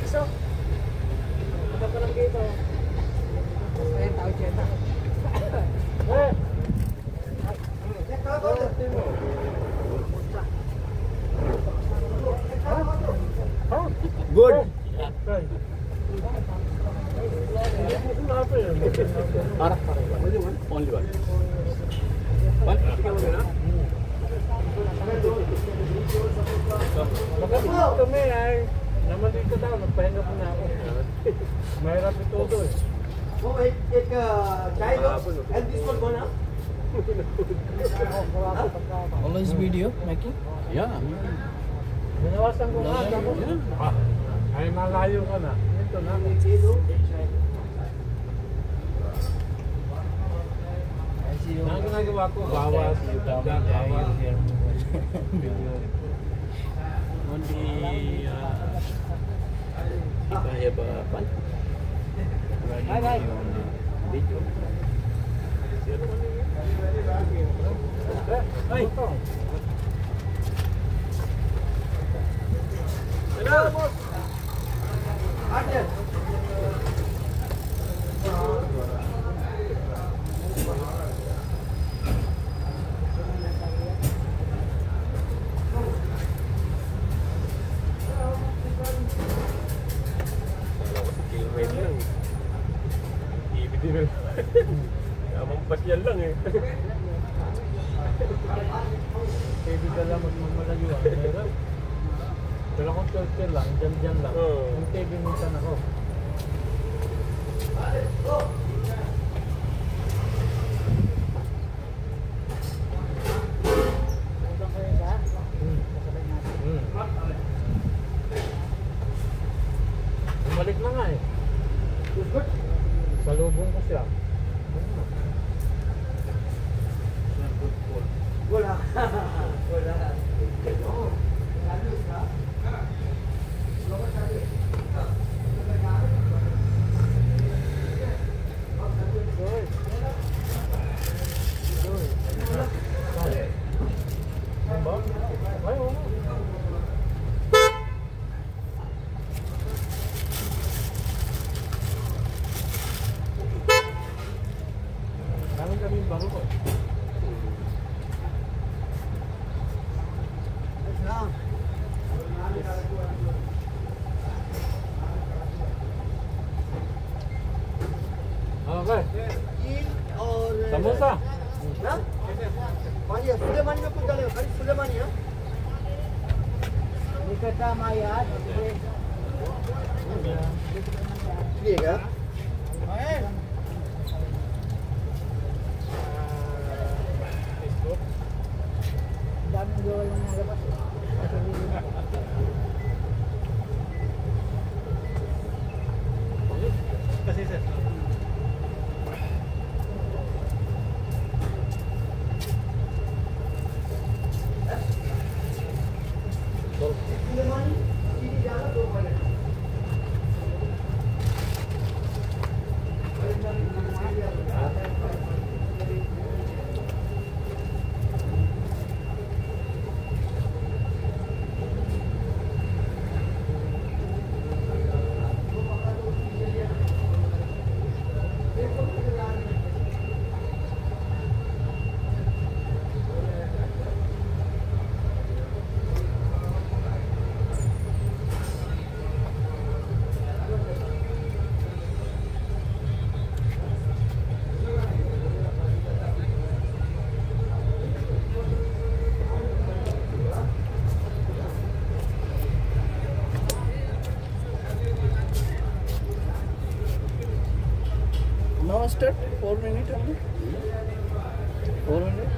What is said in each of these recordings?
piso. Ano pa lang dito? Ayun, tao dyan. Good. Only one. Magkakita kami ay naman dito daw, nagpahinga po na ako. Mahirap ito doon. Oh, एक चाय दो and this one go now. Always video making? Yeah. Binawasan ko nga. Ay malayo ka na. Ito na. Ang ginagawa ko, bawas. Only if I have a fun. Bye. Video. Ay! Action. Kilowin lang. Ibig din lang. Kamang pasyal lang eh. Ibig ka lang magmamalayo. Meron. Pero kung turtle lang, dyan lang. Yung TV minsan ako. Bumalik na nga eh. Salubong ko siya. Wala. Wala. Daming kami bago ko. Okay. Samosa. Na? Maya, Sulemani में पूछ डाले, खाली सुलेमानी है? निकटा माया, ये क्या? Daming gawa lang nalabas. Kasi sir. Sulemani, चीनी डाला 2 पड़े. Now start 4 minutes only. 4 minutes.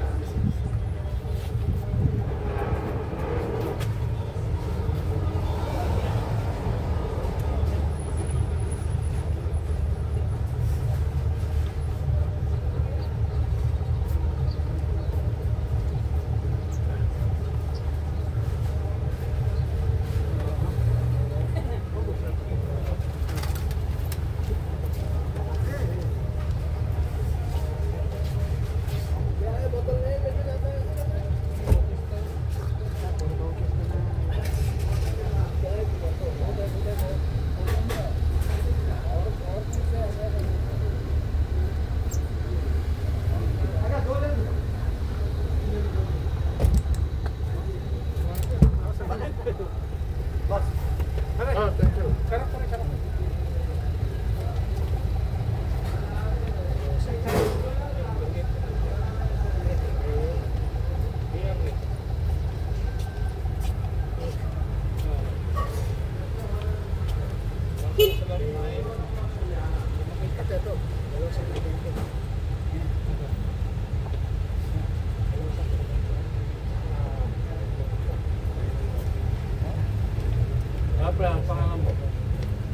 pala ang pangalan mo?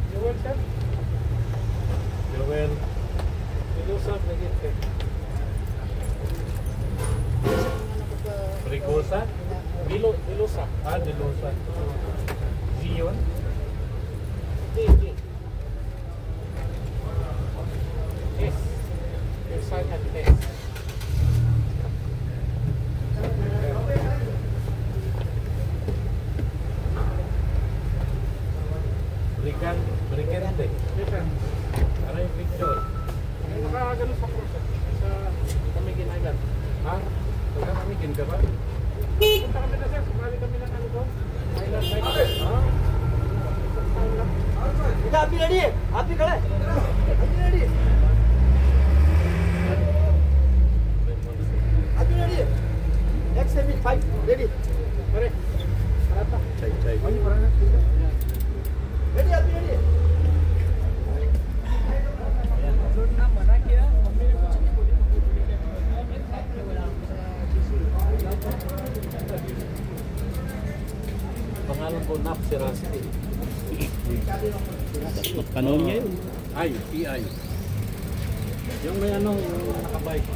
Jewel, sir. Joel. Ilusap na dito. Ricosa. Ilusap. Ah, Dilosa. Zion? Hindi. Yes. Yung sign at test. Brigante. Yes, sir. Ano yung picture? Yung nakakagano sa cross, sir. Sa Camiguin Island. Ha? Pagkakamikin ka ba? Punta kami na, sir. Sumali kami ng ano doon. Island life. Ha? Ika, api ready? Api kala? Api ready? Api ready? X75 ready? Pare. Parata. Chay. Ano parang? Ready, api ready? Pangalan ko Nap Serasti. Kanon niya yun. Ay, PI. Yung may ano, yung nakabike.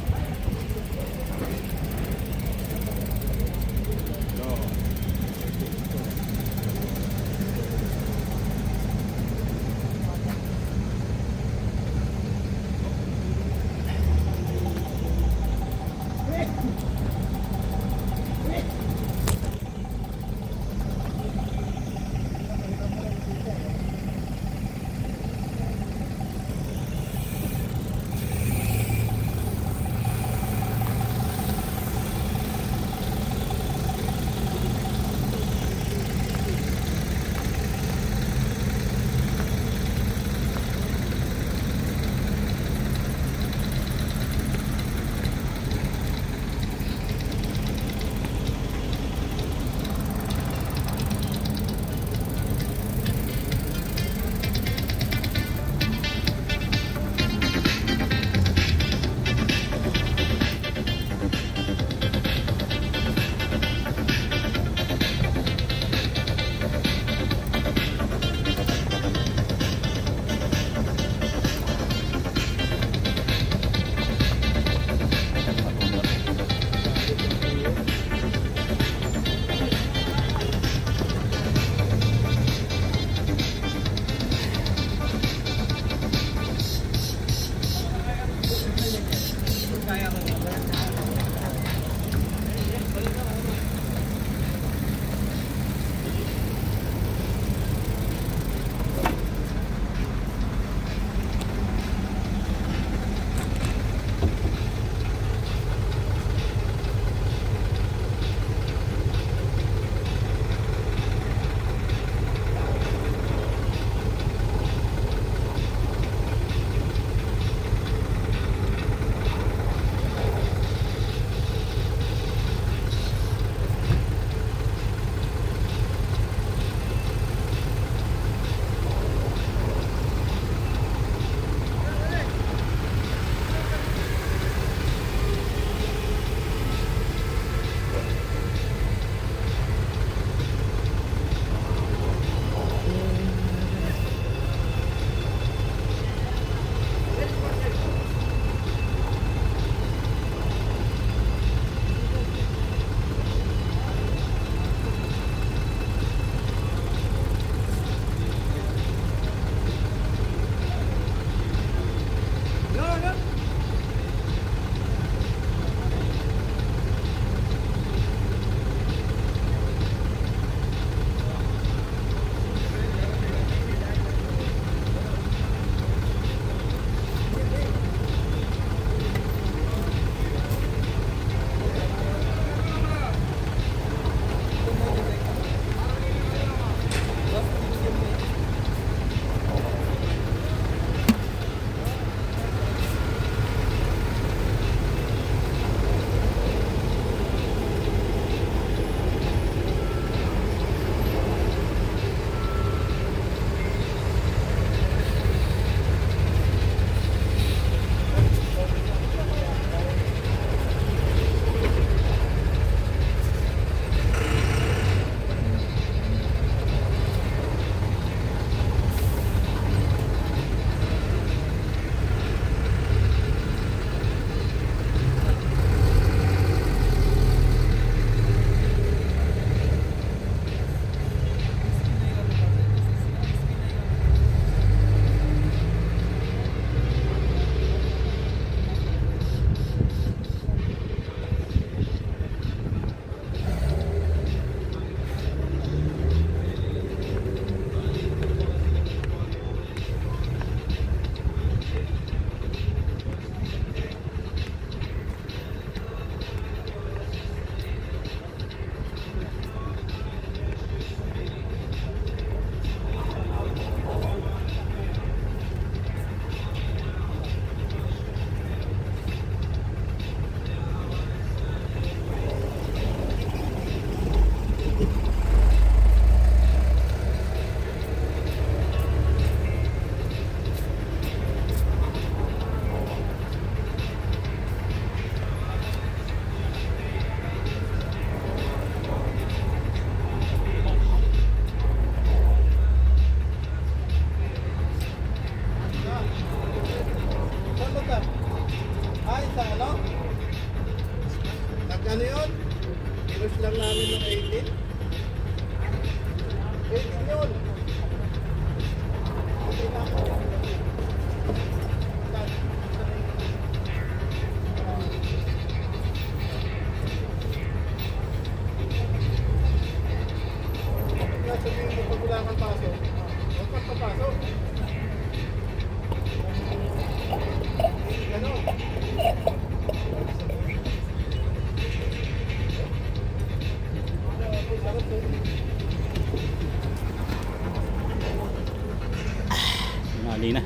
Mali na.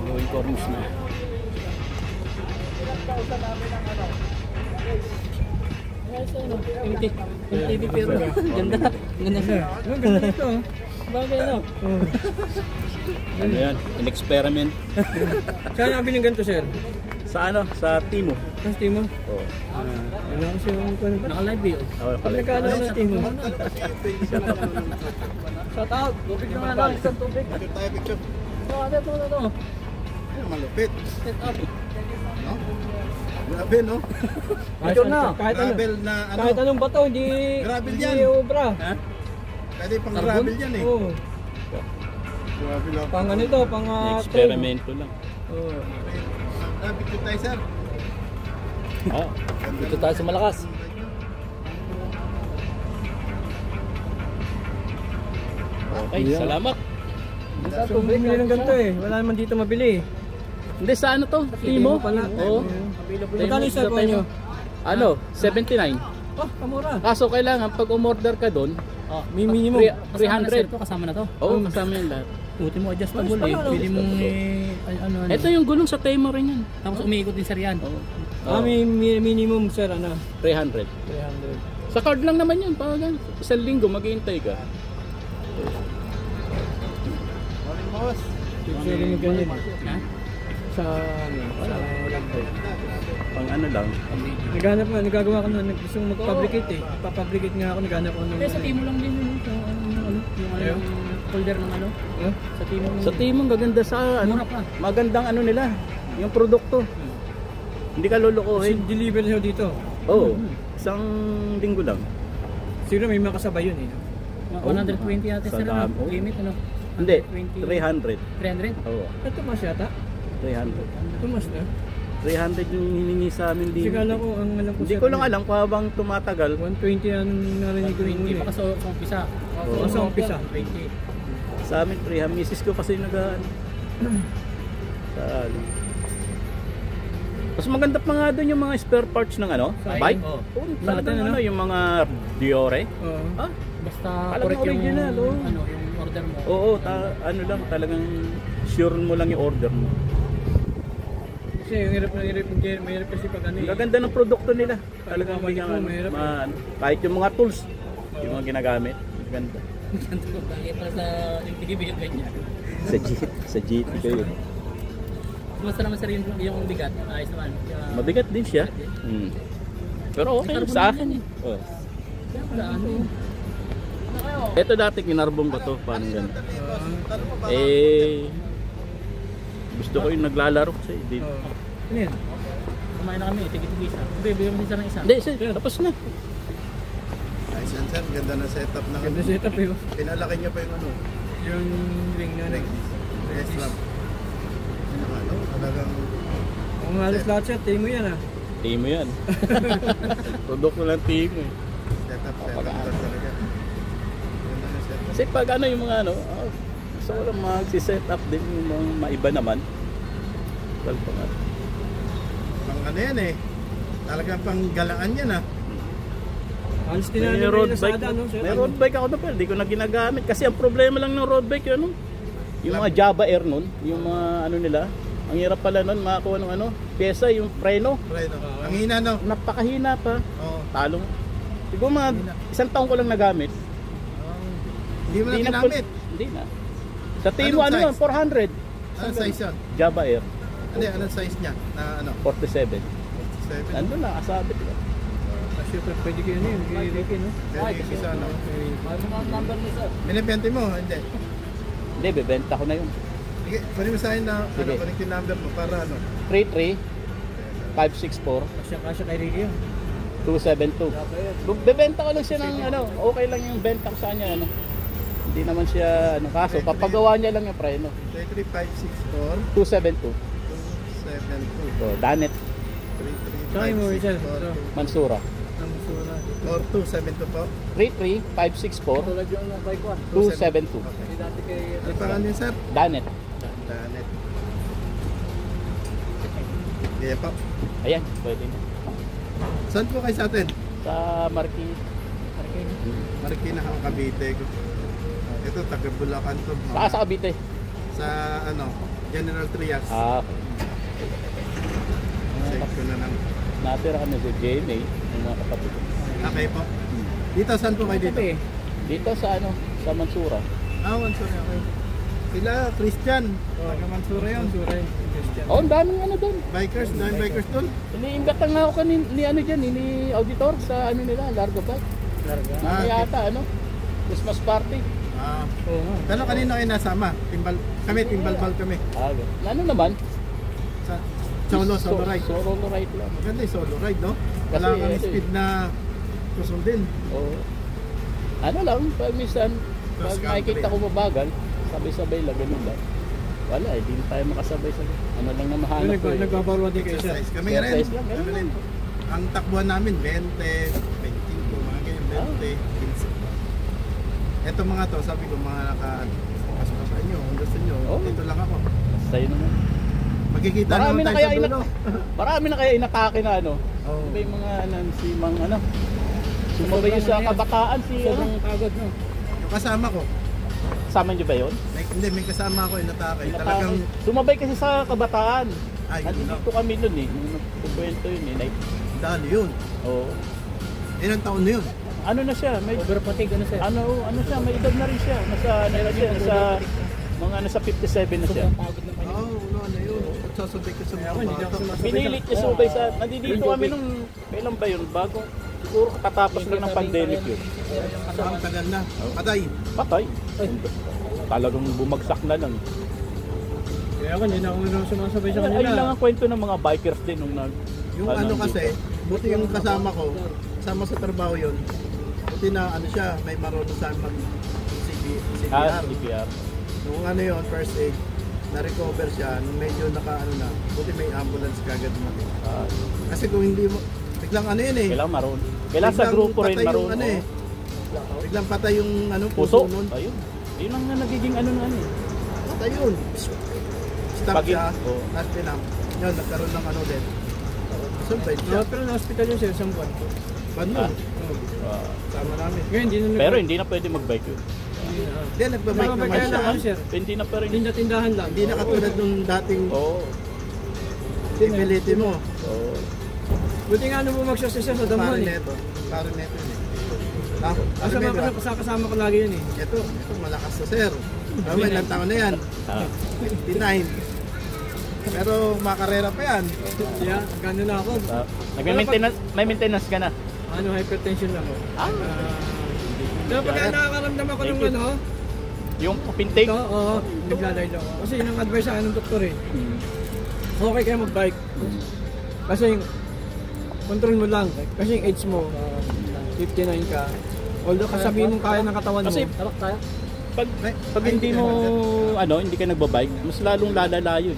Gawin corners na. TV pero ganda. Ganda siya. Ganda ito. Bagay no? Ano yan? An experiment. Saan nabili ng ganito, sir? Sa ano? Sa Timo. Sa Timo? Oo. Ano kasi yung Naka-live yun. Pala. Nagkano ng Timo? Shout out. Tubig na nga lang. Isang tubig. Picture tayo, picture. Ano to? Ay, malupit. Set up. No? Grabe, no? Picture na. Kahit ano. Gravel na ano. Kahit anong bato, hindi Gravel hindi yan. obra. Ha? Pwede pang gravel yan eh. Oo. Grabe lang. Pang ano ito, pang Experimento lang. Oo. Picture tayo, sir. Oh. Dito tayo sa Malakas. Okay, salamat. So, bumili ng ganito eh. Wala naman dito mabili. Hindi sa ano to? Timo? pala. Oo. Magkano isa po nyo? Ano? 79. Oh, kamura. Kaso kailangan pag umorder ka doon, May minimum. 300. Kasama na to. Oo, kasama yan lahat. Buti mo adjustable Ayos eh. pala, no? Pili mong ano. Ito yung gulong sa Timo rin yan. Tapos umiikot din sir yan. Oo. May minimum sir, ano? 300. 300. Sa card lang naman yun. Pag isang linggo maghihintay ka. Morning, boss. Picture mo ganyan. Ha? Sa ano? Sa laptop. Pang ano lang. Naghanap nga, nagagawa ko na, gusto kong mag-fabricate eh. Papabricate nga ako, naghanap ako ng... Pero sa Timo lang din yun. Yung folder ng ano. Huh? Sa Timo. Sa Timo gaganda sa ano. Mura pa. Magandang ano nila. Yung produkto. Hindi ka Kasi lulukuhin. deliver siya dito. Oo. Isang linggo lang. Siguro may makasabay yun eh. 120 yata Sa sir ano? dami. Limit ano? Hindi. 120. 300. 300? Oo. Ito mas yata? 300. Tumas na? 300 yung hiningi sa amin Kasi din. kala ko, ang alam ko Hindi ko lang alam kung habang tumatagal. 120 ang narinig ko yung 120 uli. baka sa umpisa. Oo. Sa umpisa. 20. Sa amin 300. Misis ko kasi nag sa ano. Mas maganda pa nga doon yung mga spare parts ng ano, Sa bike. Oo. Talagang Natin, ano, yung mga Diore. Oo. Ah, Basta Talagang correct yung original, oh. ano, yung order mo. oo, ano lang, talagang sure mo lang yung order mo. Kasi yung mahirap kasi pag ano Ang eh. gaganda ng produkto nila. Talagang Pag ano, mahirap. kahit yung mga tools, yung mga ginagamit, ganda. Bakit para sa yung tigibig ganyan. Sa GT kayo. Basta naman sir yung bigat. Ayos naman. Mabigat din siya. Hmm. Pero okay May sa carbon akin. yan Oh. Kaya pala ano. Ito dati kinarbong ko to, parang ganun. Eh, gusto ko yung naglalaro kasi. Hindi, Oo. Ano yan? Kumain na kami, tigit-tigisa. Bibigyan mo din sir ng isa. hindi tapos na. Ayos yan, sir. Ganda na setup ng Ganda setup eh. oh. Pinalaki niyo pa yung ano. Yung ring na ring. Yes, lang. Ano, talagang Kung halos lahat siya, tayo mo yan ah. Timo yan. Produkto ng Timo eh. setup talaga. Ganda na setup. Kasi pag ano yung mga ano, gusto ko lang mag-set up din yung mga maiba naman. Tal pa nga. Pang ano yan eh. Talagang pang galaan yan ah. Halos May tinanim road yung bike. Lazada, no? Sir? May road bike ako na pero hindi ko na ginagamit. Kasi ang problema lang ng road bike yun, ano, yung mga Java Air nun, yung mga ano nila, ang hirap pala nun makakuha ng ano, pyesa, yung preno. Right, no? Ang hina no? Napakahina pa. Oo. Talong. Siguro mga isang taon ko lang nagamit. Hindi mo na Hindi ginamit. Hindi na. Sa Timo Anong ano yun, size? 400. Anong size yan? Java Air, Ano, anong size niya? Na ano? 47. 7. Nandun na, kasabit. Kasi shooter, pwede kayo na yun, kay Ricky, no? Kaya yung isa, no? Ano ang number niyo, sir? Binibente mo? Hindi. Hindi, bebenta ko na yun. Sige, pwede mo sa akin na, Sige. connecting number mo para ano? 33-564-272. Kasya kay Ricky yun. Bebenta ko lang siya ng ano, okay lang yung benta ko sa kanya, ano. Hindi naman siya, ano, kaso, papagawa niya lang yung preno. 33564 272. 272 So, Danet, Saan mo, Richard? Mansura. Ang sura. 4272 po. 33-564-272. Tulad yung bike one. Okay. Dati kay... Ano pangalan niyo, sir? Danet. Danet. Kaya po. Ayan, pwede na. Saan po kayo sa atin? Sa Marquis. Marikina ako, Cavite. Ito, taga Bulacan to. Saka sa Cavite. Sa ano, General Trias. Ah, Check ko na lang. natira kami sa GMA, yung mga kapatid ko. Okay po. Dito, saan po kayo dito? Dito sa ano, sa Mansura. Mansura. Okay. Sila, Christian. Taga Mansura yun. Oh, ang daming ano doon. Bikers, daming bikers doon. Iniimbatan nga ako ni ano dyan, ni auditor sa ano nila, Largo Bike. Ah, okay. Yata, ano, Christmas party. Oo nga. Pero kanina kayo nasama? Timbalbal kami. Ano naman? Sa solo ride. Solo ride lang. Maganda yung solo ride, no? Kasi Wala kang ano speed na susundin. Oo. Ano lang, pag minsan, pag Cross country. nakikita ko mabagal, sabay-sabay lang, ganun lang. Wala, hindi na tayo makasabay sa ano lang na mahanap ko. Nagbabarwa din kayo siya. Exercise. Kami rin. Exercise lang, ganun Kami rin. lang. Ang takbuhan namin, 20, 25, mga ganyan, 20, 15. Ito mga to, sabi ko, mga nakapaspasan nyo, kung gusto nyo, Oh. dito lang ako. Sa'yo naman. Magkikita Marami naman na tayo kaya sa dulo. Marami na kaya inatake na ano. Oo. May mga si Mang ano. Sumabay yun sa kabataan si ano. Sobrang pagod, no? Yung kasama ko, Kasama niyo ba yun? hindi, may kasama ako inatake. Inatake. Talagang, Sumabay kasi sa kabataan. ay, yun lang. Nandito kami nun eh. Nung nagkukwento yun eh. Like, Dali yun. oh. Ilang taon na yun? Ano na siya? May, Overfatigue, ano sir? ano siya? May edad na rin siya. Nasa, ano siya? Nasa, mga nasa 57 na siya. Pagod na kayo. Oo, ano yun. At sasabay ka sa mga bata. Pinilit niya sumabay sa, nandito kami nung, kailan ba yun? Bago, siguro katapos lang ng pandemic yun. Ang tagal na. Patay. Patay. Talagang bumagsak na lang. Kaya ako, hindi na ako sumasabay sa Ayun lang kanila. ang kwento ng mga bikers din nung nag... Yung ano kasi, buti yung kasama ko, kasama sa trabaho yun, buti na ano siya, may marunong sa mag CPR. CPR. Nung ano yun, first aid, na-recover siya, nung medyo ano na, buti may ambulance kagad dumating. Kasi kung hindi mo, biglang ano yun eh, Kailangan maroon. Kailangan sa biglang grupo rin patay yung maroon. ano eh, biglang patay yung ano, Puso. puso nun. Ayun. Yun ang nagiging ano na ano. eh. Patay yun. Stop Pag- siya, Oo. at pinam. Yun, nagkaroon ng ano din. Survive siya. Pero na-hospital yun sir, isang buwan. Paano yun? Ah, Sama namin. Ngayon, hindi na pero hindi na pwede mag-bike yun. Hindi, nagbabike naman Kaya siya. na ano sir, Hindi na pa rin. hindi na tindahan lang. Hindi na katulad nung dating Oo. pipiliti mo. Oo. Buti nga ano mo magsasya sa Pare damuhan eh. neto. Pare neto yun eh. Tapos, Kasama ko lagi yun eh. ito malakas na sir. Tama, ilang taon na yan. Ah. 59. Pero makarera pa yan. Kaya, gano'n na ako. Nagme-maintenance, may maintenance ka na. Ano, hypertension lang ako. Ah. Pero pagka nakakaramdam ako ng Thank you. ano, Yung pintig. ito, oo, naglalay lang ako. Kasi yun ang advice sa akin ng doktor eh. Okay kayo mag-bike. Kasi yung control mo lang. Kasi yung age mo, 59 ka. Although kasabihin mong kaya ng katawan mo. Kasi pag hindi mo ano, hindi ka nagbabike, mas lalong lalala yun.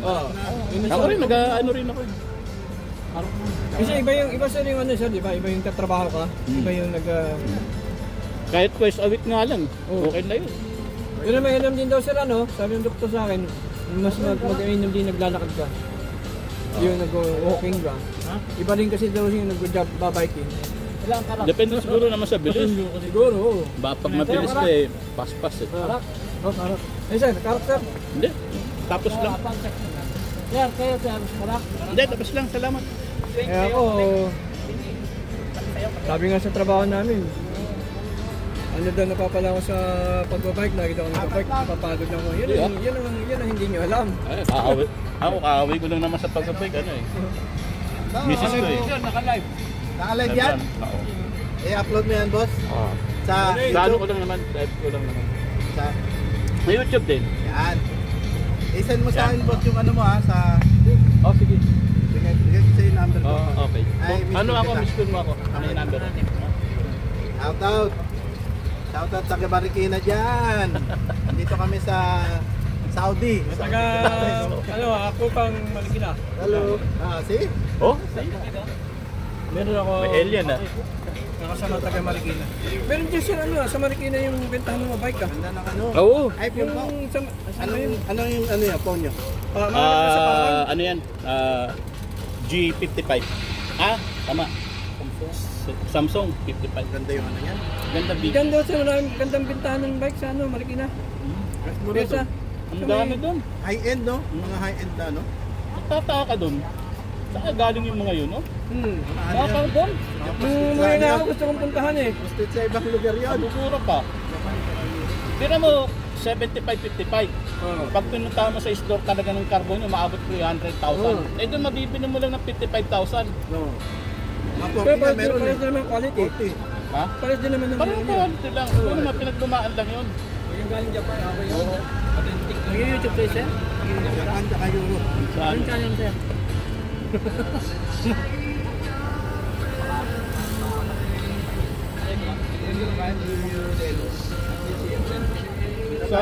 yun na Ako siya. rin ano rin ako. Kasi iba sir yung ano sir, di ba? Iba yung katrabaho ka. Iba yung Kahit twice a week nga lang, Oo. okay na yun. Yun naman inom din daw sir ano, sabi ng doktor sa akin, mas mag-inom din naglalakad ka. Yung nag-walking ka. Iba rin kasi daw yung nag-job babiking. Depende siguro naman sa bilis. Siguro, oo. Ba pag mabilis ka eh, pas-pas eh. Oh, harap. Eh sir, karakter. Hindi. Tapos lang. Sir, kayo sir. Harap. Hindi, tapos lang. Salamat. Kaya ako, sabi nga sa trabaho namin, ano daw napapala ko sa pagbabike, lagi daw ako nagbabike, napapagod lang ako. Yun ang hindi nyo alam. Ay, kaaway ko lang naman sa pag-bike ano eh. Misis ko eh. Naka-live. Naka-live yan? Oo. I-upload mo yan, boss? Ah. Sa Sa ano ko YouTube? lang naman, live ko lang naman. Sa... Sa YouTube din. Yan. I-send mo sa akin, boss, yung ano mo ha, sa... Oh, sige. Bigay ko sa yung number ko. Oh, okay. Ay, miss Ano call ako, kita. miss call mo ako. Ano yung number? Shout out. Shout out taga Marikina dyan. Dito kami sa Saudi. Taga, ano, ako pang Marikina. Hello. Ah, see? Oh? Meron ako, May alien ah. nakasama taga Marikina. Meron dyan siya, ano, sa Marikina yung bentahan ng mga bike ah. Ganda ng ano. Oo. iPhone po. Yung, sa, Ano yung ano yung phone nyo? Mahal sa Pampang. Ano yan? G55. Ah, tama. Samsung 55. Ganda yung ano yan. Ganda big. Ganda sa maraming gandang bintahan ng bike sa ano, Marikina. Pesa. Ang dami doon. High-end, no? Mga high-end na, no? Nagtataka ka doon. Saan galing yung mga yun, no? Hmm. Nakakang doon. Nung muli na ako gusto kong puntahan eh. Gusto sa ibang lugar yun. Bukura pa. Tira mo, 75-55. Oo. Pag pinunta mo sa store talaga ng carbon, maabot 300,000. Eh doon mabibili mo lang ng 55,000. No. Mga Pero 40 na meron pares eh. din naman quality. 40. Ha? Pares din naman ng Parang ano. quality lang. Ano naman pinagdumaan lang yun. Yung galing Japan, ako yun. Authentic. Nag-YouTube tayo siya? Japan tsaka Europe. Saan? Anong channel siya? Sa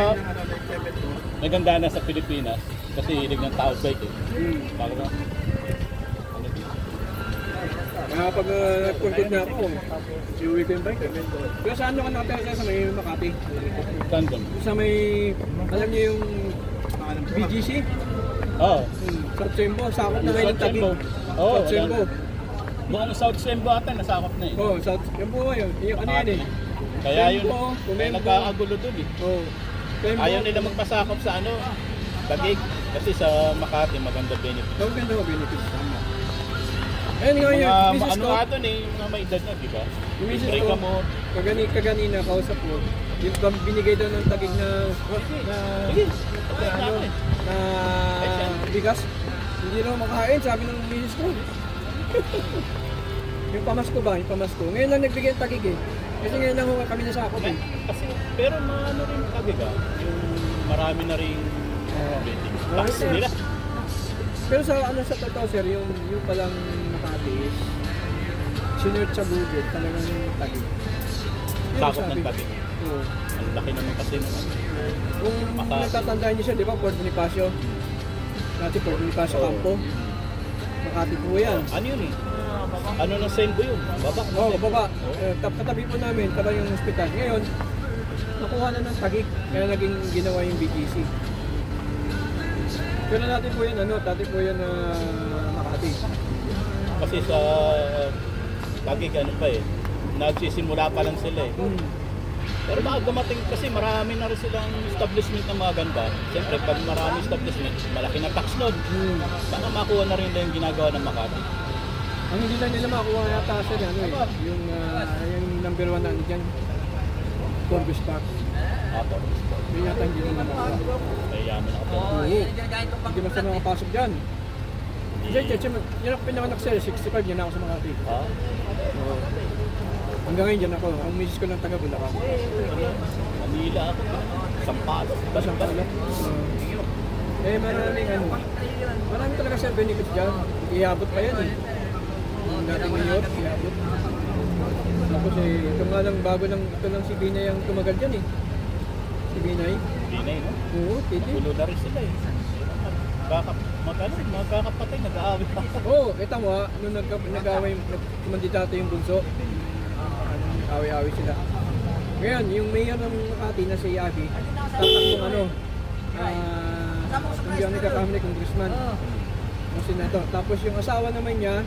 naganda na sa Pilipinas kasi hilig ng tao bike eh. Bago na. Kaya pag nag-content na ako, iuwi ko yung bike. Pero saan nyo ka nakataya sa may Makati? Saan doon? Sa may, alam niyo yung BGC? Oo. South Sembo, sakot na ngayon South Taguig. Sembo. Oo, South Sembo. Buong South Sembo ata nasakop na eh. Oh, South Sembo ngayon. Yung ano yan eh. Kaya yun, Sembo, kaya Tumembo. nagkakagulo doon eh. Oh. Sembo. Ayaw nila magpasakop sa ano, Taguig. Kasi sa Makati maganda benefit. Ang ganda mo, benefits. Ayun nga Mga yung misis ano ko. nga doon eh, yung mga may edad na, di ba? Yung misis Libre ko, ka mo. kaganina, kausap ko. Yung binigay daw ng Taguig na Sige, na ano ano, eh. na bigas. Hindi naman makain, sabi ng misis ko. Yung pamasko ba? Yung pamasko. Ngayon lang nagbigay ng Taguig eh. Kasi ngayon lang kami nasakop eh. Kasi, pero ano rin Taguig ah, yung marami na rin betting. Marami Tax na. nila. Pero sa ano sa totoo sir, yung palang Makati is sinearch sa Google talagang yung Taguig. Yun ang Sakop sabi. ng Taguig. Oo. Ang laki naman kasi naman. Kung Makati. natatandaan niyo siya, di ba, Port Bonifacio? Dati Port Bonifacio Campo. Makati po yan. Ano yun eh? Ano ng Sembo yun? Baba? Oo, baba. Katabi po namin, katabi yung hospital. Ngayon, nakuha na ng Taguig. Kaya naging ginawa yung BGC. Pero dati po yan, dati po yan Makati. Kasi sa Taguig ano pa eh, nagsisimula pa lang sila eh. Pero baka dumating kasi marami na rin silang establishment na mga ganda. Siyempre pag marami establishment, malaki na tax load. Baka makuha na rin nila yung ginagawa ng Makati. Ang hindi lang nila makuha yata sir, yung number 1 na dyan. Corbis Park. Apo. Yun yata hindi nila makuha. Kaya yaman ako. Oo. Hindi basta makapasok dyan. Yan ako pinanganak sir, 65 yan ako sa Makati. Ha? Oo. Hanggang ngayon dyan ako. Ang misis ko ng taga Bulacan. Manila ako. Sampalo. Basang pala. Marami talaga sir benefits dyan. Iabot pa yan eh. Yung dating mayor, iabot. Tapos ito nga lang bago lang, ito lang si Binay ang tumagal dyan eh. Si Binay. Pinay, no? Oo, titi. Gulo na rin sila eh. Magkakapatay, nag-aawit pa. Oo, kita mo ha, nung nag-away, nagkumandidato yung bunso. Away-away sila. Ngayon, yung mayor ng Makati na si Abby, tatakbong hindi ako nagkakamali, congressman. Ang senator. Tapos yung asawa naman niya,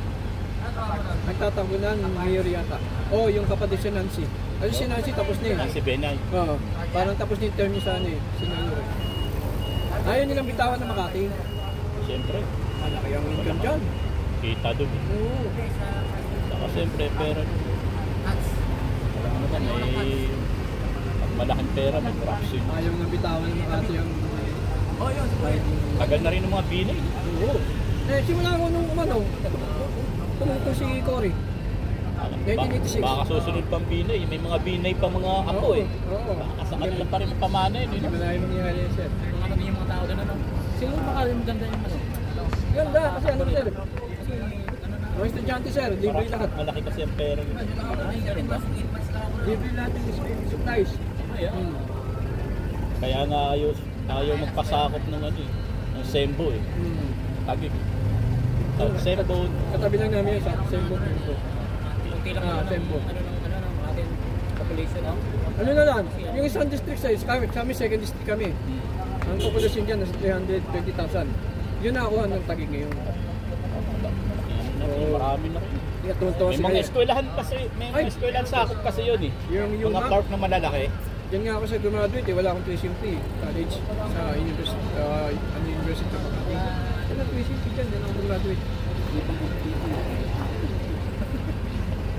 nagtatakbo na ng mayor yata. Yung kapatid si Nancy. Kasi si Nancy tapos na Si Benay. Oo, parang tapos na yung term niya sa si mayor. Ayaw nilang bitawan ng Makati. Siyempre, Malaki ang income dyan. kita doon eh. Oo. Saka siyempre, pera. Alam mo naman eh, pag malaking pera, may corruption. Ayaw nang bitawan ng Makati ang Tagal na rin ng mga Binay. Oo. Simula ako nung tumutong si Cory. 1986. Baka susunod pang binay. May mga binay pa mga apo eh. Oo. Baka sa kanila pa rin pamana yun. Hindi malayo mangyari yan, sir. Ano yung mga tao doon, ano? Sino baka rin maganda yung ano? Ganda, kasi ano, sir? Mga estudyante, sir, libre lahat. Malaki kasi ang pera nila. Libre lahat yung supplies. Ayan. Kaya nga ayaw magpasakop ng ano eh. Ng Sembo eh. Tagig. Sembo. Katabi lang namin yan sa Sembo. Kunti lang Sembo. ano ng ating population, no? Ano na lang, yung isang district size, kami second district kami. Ang population dyan nasa 320,000. Yun nakuha ng Taguig ngayon. Marami na rin. Kaya tuwan-tuwa May sila. mga eskwelahan kasi, may mga eskwelahan sakop kasi yun eh. Yung Mga park na malalaki. Yan nga ako sa graduate eh, wala akong tuition fee. College sa University of Makati. Wala tuition fee dyan, yan ako graduate.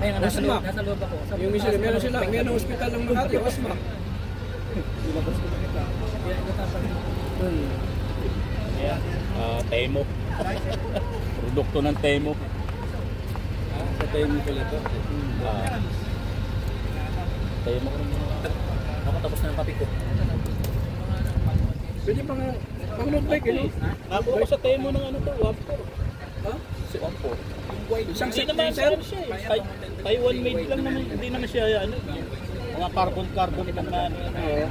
Ayun, Nasa map. nasa loob ako. Yung isa, meron hospital ng Makati, OSMAC. Ayan. Temo. Produkto ng Temo. Sa Temo pala ito. Temo. Ako tapos na ang kape ko. Pwede pang road bike, eh, no? Nakuha ko sa Temo ng ano to, Wapco. Ha? Si Wapco. Isang Hindi set naman sir? ano siya eh. Taiwan made lang naman. Hindi naman siya ano. Mga carbon lang na ano. Oo.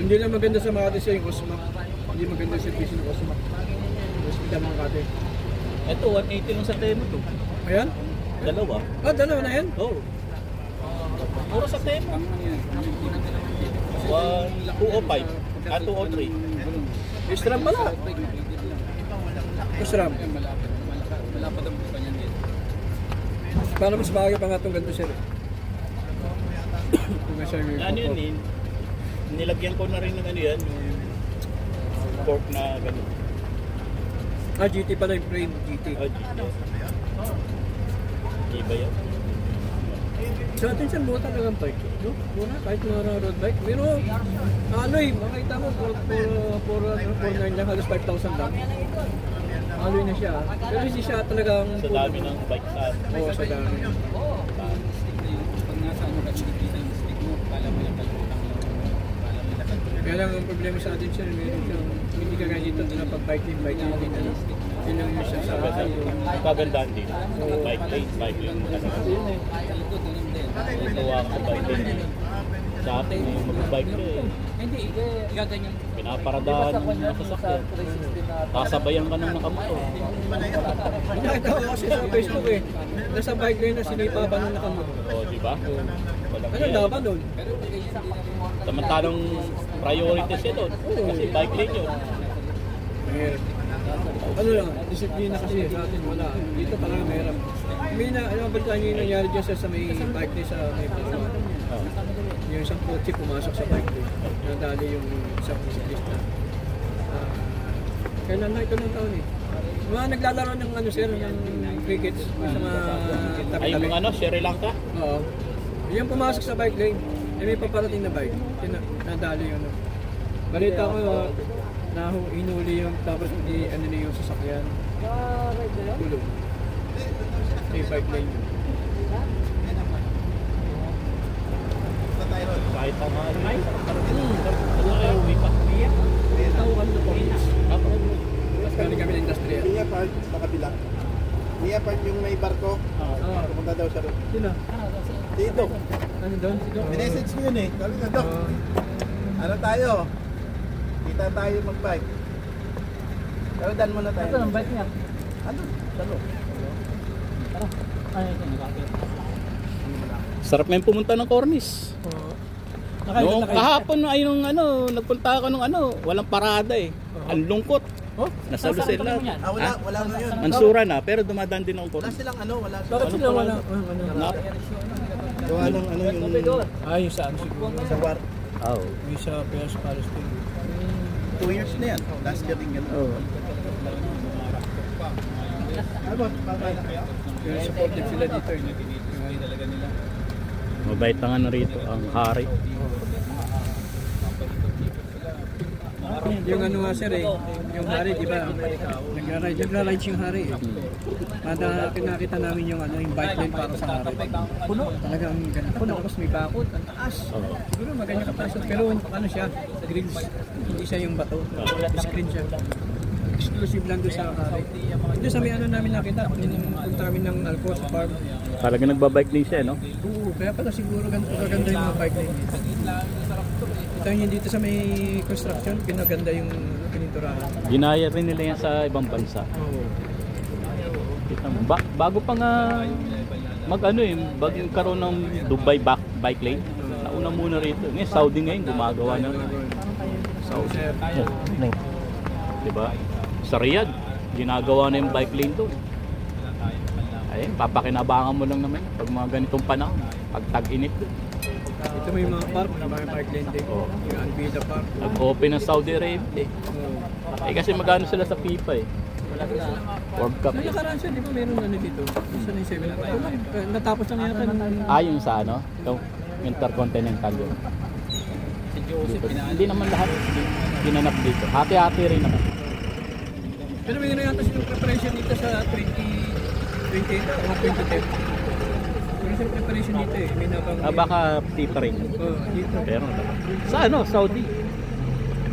Hindi lang maganda sa Makati siya yung OSMAC. Hindi maganda sa service ng OSMAC. Hospital ng Makati. Ito, 180 lang sa Temo to. Ayan? Dalawa. Dalawa na yan? Oo. Puro sa Temo. 205. 203. Isram pala. Isram. Wala pa daw pa niyan dito. Para mas bagay pa nga itong ganito sir. Ano yun eh. Nilagyan ko na rin ng ano yan. Yung pork na gano'n. GT pala yung frame, GT. Iba yan. Sa atin siya buha talagang bike. No? Muna, kahit mga road bike. Pero ano eh, makita mo, 4.9 lang, halos 5,000 lang. Aloy na siya. Pero hindi siya talagang Sa dami ng bike sa atin. Oo, sa dami. Pag nasa ano ka, hindi yung stick mo, pala mo yung kalutang. Kaya lang ang problema sa atin siya, meron siyang hindi ka ganyan dito na pag-bike lane, din. Ano? Yun lang yun siya sa Kagandaan din. Bike lane. Ituwa ka sa bike lane. Sa atin, yung mag-bike lane. Hindi, igaganyan. Pinaparadahan ng mga sasakyan. Kasabayan ka ng nakamotor. Nakita ko kasi sa Facebook eh. Nasa bike lane na sinipa pa nung nakamotor. O, di ba? Ano laban doon? Samantalang priority siya doon. Kasi bike lane yun. Mahirap. Ano lang, disiplina kasi sa atin wala. Dito parang mahirap. May na, ano ba tayo yung nangyari dyan sa may bike lane sa may pagkawan? Yung isang kotse pumasok sa bike lane. Nadali yung isang siklista. Kailan na ito ng taon eh. Mga naglalaro ng ano sir, ng cricket sa mga Ay, tabi-tabi. yung ano, Sri Lanka? Oo. Yung pumasok sa bike lane, may paparating na bike. Nadali yung ano. Balita ko, hinuli yung tapos hindi ano na yung sasakyan. Gulong. May bike lane yun. Kahit ang mga ay, sarap uwi pa. Tao kami na police. Tapos galing kami ng industrial. Mia Park sa kabila. Mia Park yung may barko. Pupunta daw siya ron. Yun na. Dito. Ano doon? Minessage ko yun eh. Sabi na, Dok, ano tayo? Kita tayo mag-bike. Pero dan muna tayo. Ito ang bike niya. Ano? Dalo. Ay, ito, nakakit. Sarap ngayon pumunta ng Cornice. Noong kahapon ay nung ano, nagpunta ako nung ano, walang parada eh. Ang lungkot. Nasa Lucena. Wala na yun. Mansura na, pero dumadaan din ako Wala Cornice. silang ano, wala Bakit silang sila wala? gawa ng ano yung Yung saan siguro? sa war. Oh. Yung sa Piers Palestine. 2 years na yan. Last year din gano'n. Oh. Ano ba? Pagkana kayo? Pero supportive sila dito. Mabait na nga na rito ang hari. Yung ano nga sir yung hari, di ba? Nagra-ride yung hari eh. Kada pinakita namin yung yung bike lane para sa hari. Puno, talagang ganito. Tapos may bakod, ang taas. Siguro maganda kapasok, pero ano siya, grills. Hindi siya yung bato. Screen siya. Exclusive lang doon sa hari. Doon sa may ano namin nakita, punta kami ng Alcos Farm. Talaga nagbabike din siya, no? Oo, kaya pala siguro maganda yung mga bike lane dito. Ito yung dito sa may construction, pinaganda yung pininturahan. Ginaya rin nila yan sa ibang bansa. Oo. Kita mo, bago pa nga bago karoon ng Dubai bike lane, nauna muna rito. Ngayon, Saudi ngayon gumagawa na. Saudi. Diba? Sa Riyadh, ginagawa na yung bike lane doon. Ayun, papakinabangan mo lang naman pag mga ganitong panahon, pag tag-init doon. Ito may mga park, may bike lane din. Yung Alvida Park. Nag-open ng Saudi Arabia eh. Kasi magkano sila sa FIFA eh. World Cup. May nakaraan siya, di ba meron ano dito? Isa na yung 7. Natapos na yata ng... Yung sa ano? Yung Intercontinental yun. Hindi naman lahat ginanap dito. Hati-hati rin naman. Pero may na yata silang preparation dito sa 2020 o 2010. May silang preparation dito eh. May nabang... Baka FIFA rin. Dito. Pero sa ano? Saudi.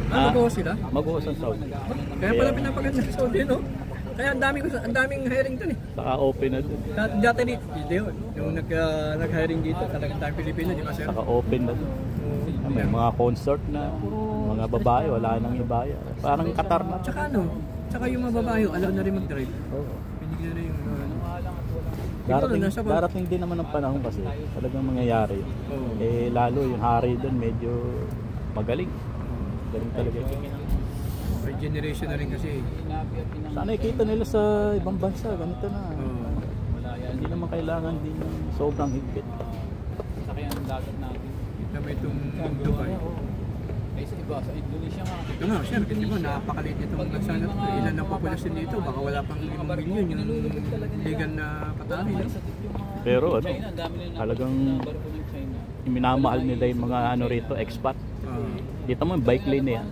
Mag-uho sila? Mag-uho sa Saudi. Kaya pala pinapaganda sa Saudi, no? Kaya ang daming hiring dun eh. Saka open na dun. Dati dito yun. Yung nag-hiring dito, talagang tayo Pilipino, di ba sir? Saka open na dun. May mga concert na, mga babae, wala nang ibaya. Parang Qatar na. Tsaka yung mga babae, alam na rin mag-drive. Binigyan na yung... Darating din naman ang panahon kasi talagang mangyayari. Eh lalo yung hari dun medyo magaling. Galing talaga. May generation na rin kasi. Sana ikita nila sa ibang bansa, ganito na. Hindi naman kailangan din sobrang higpit. Kita mo itong Dubai. Sa Indonesia nga. Ito nga, sir, kasi mo, napakaliit itong bansa na ito. Ilan ang populasyon dito? Baka wala pang 5 milyon yung legal na patami. Pero ano, talagang minamahal nila yung mga ano rito, expat. Dito mo, bike lane na yan.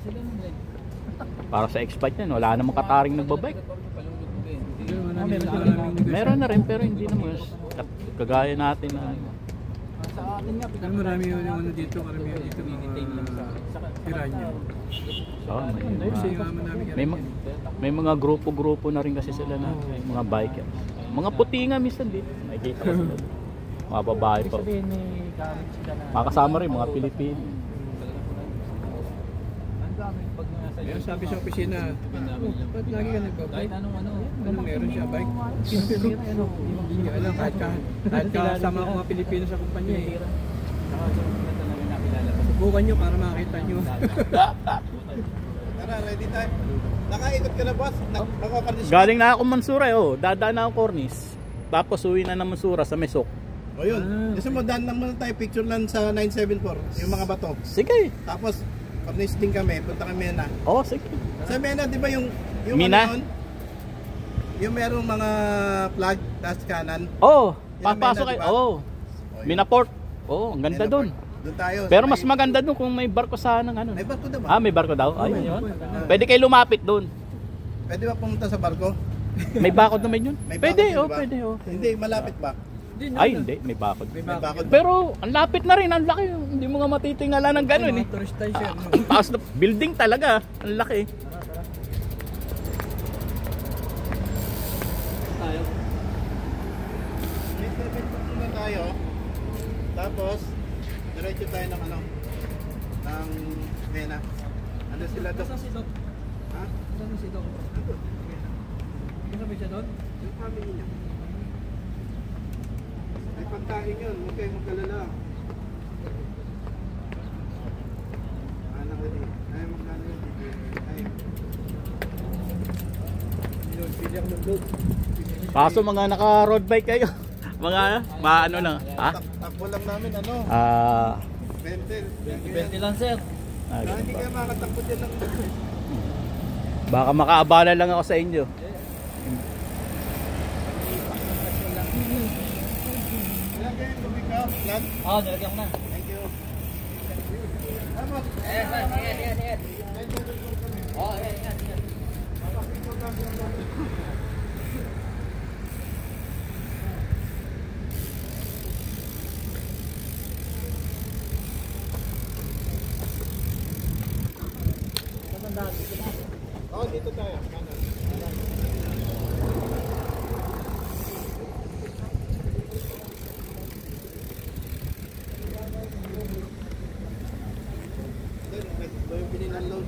Para sa expat yan, wala namang kataring nagbabike. Meron na rin, pero hindi naman kagaya natin na pero marami yung ano dito, karamihan dito mga Iranian. May mga grupo-grupo na rin kasi sila na mga bikers. Mga puti nga minsan dito. Nakikita ko sila. Mga babae pa. Makasama rin mga Pilipino. Pero sabi sa opisina, ba't lagi ka nagbabike? Ano meron siya, bike? Hindi niya alam, kahit kasama ko mga Pilipino sa kumpanya eh. Subukan nyo para makakita nyo. Tara, ready tayo. Nakaikot ka na boss? Nakakondisyon? Galing na ako Mansura dadaan na ako Cornice. Tapos uwi na ng Mansura sa Mesok. O yun. Kasi mo, daan lang muna tayo picture lang sa 974, yung mga bato. Sige. Tapos, Cornice din kami, punta kami Mena. Sige. Sa Mena, di ba yung Mina? Ano yun? Yung merong mga flag, taas kanan. Papasok kayo. Minaport. Ang ganda doon. Doon tayo. Pero mas maganda doon kung may barko sana ng ano. May barko na ba? May barko daw? Ayun. Pwede kayo lumapit doon. Pwede ba pumunta sa barko? May bakod naman yun? May Pwede, bakod, diba? pwede. Hindi, malapit ba? Hindi, may bakod. May bakod. Pero ang lapit na rin, ang laki. Hindi mo nga matitingala ng gano'n eh. Turista siya. Taas na building talaga, ang laki. Muna tayo. Tapos, diretso tayo ng ng Mena. Ano sila doon? Saan si Doc? Ha? Saan si Doc? Kasama siya doon? Yung family niya. May pagkain yun, huwag kayong magkalala. Anak ko din. Ay, magkano yun? Ay. Pili ako ng load. Kaso mga naka-road bike kayo. Mga ano lang. Takbo lang namin, 20 lang sir. Hindi kayo makatakbo dyan ng Baka makaabala lang ako sa inyo. Nilagay yung tubig ka, Vlad? Nilagyan ko na. Thank you. Tapos, Yes. Oh, dito tayo. Ito yung pinilanload.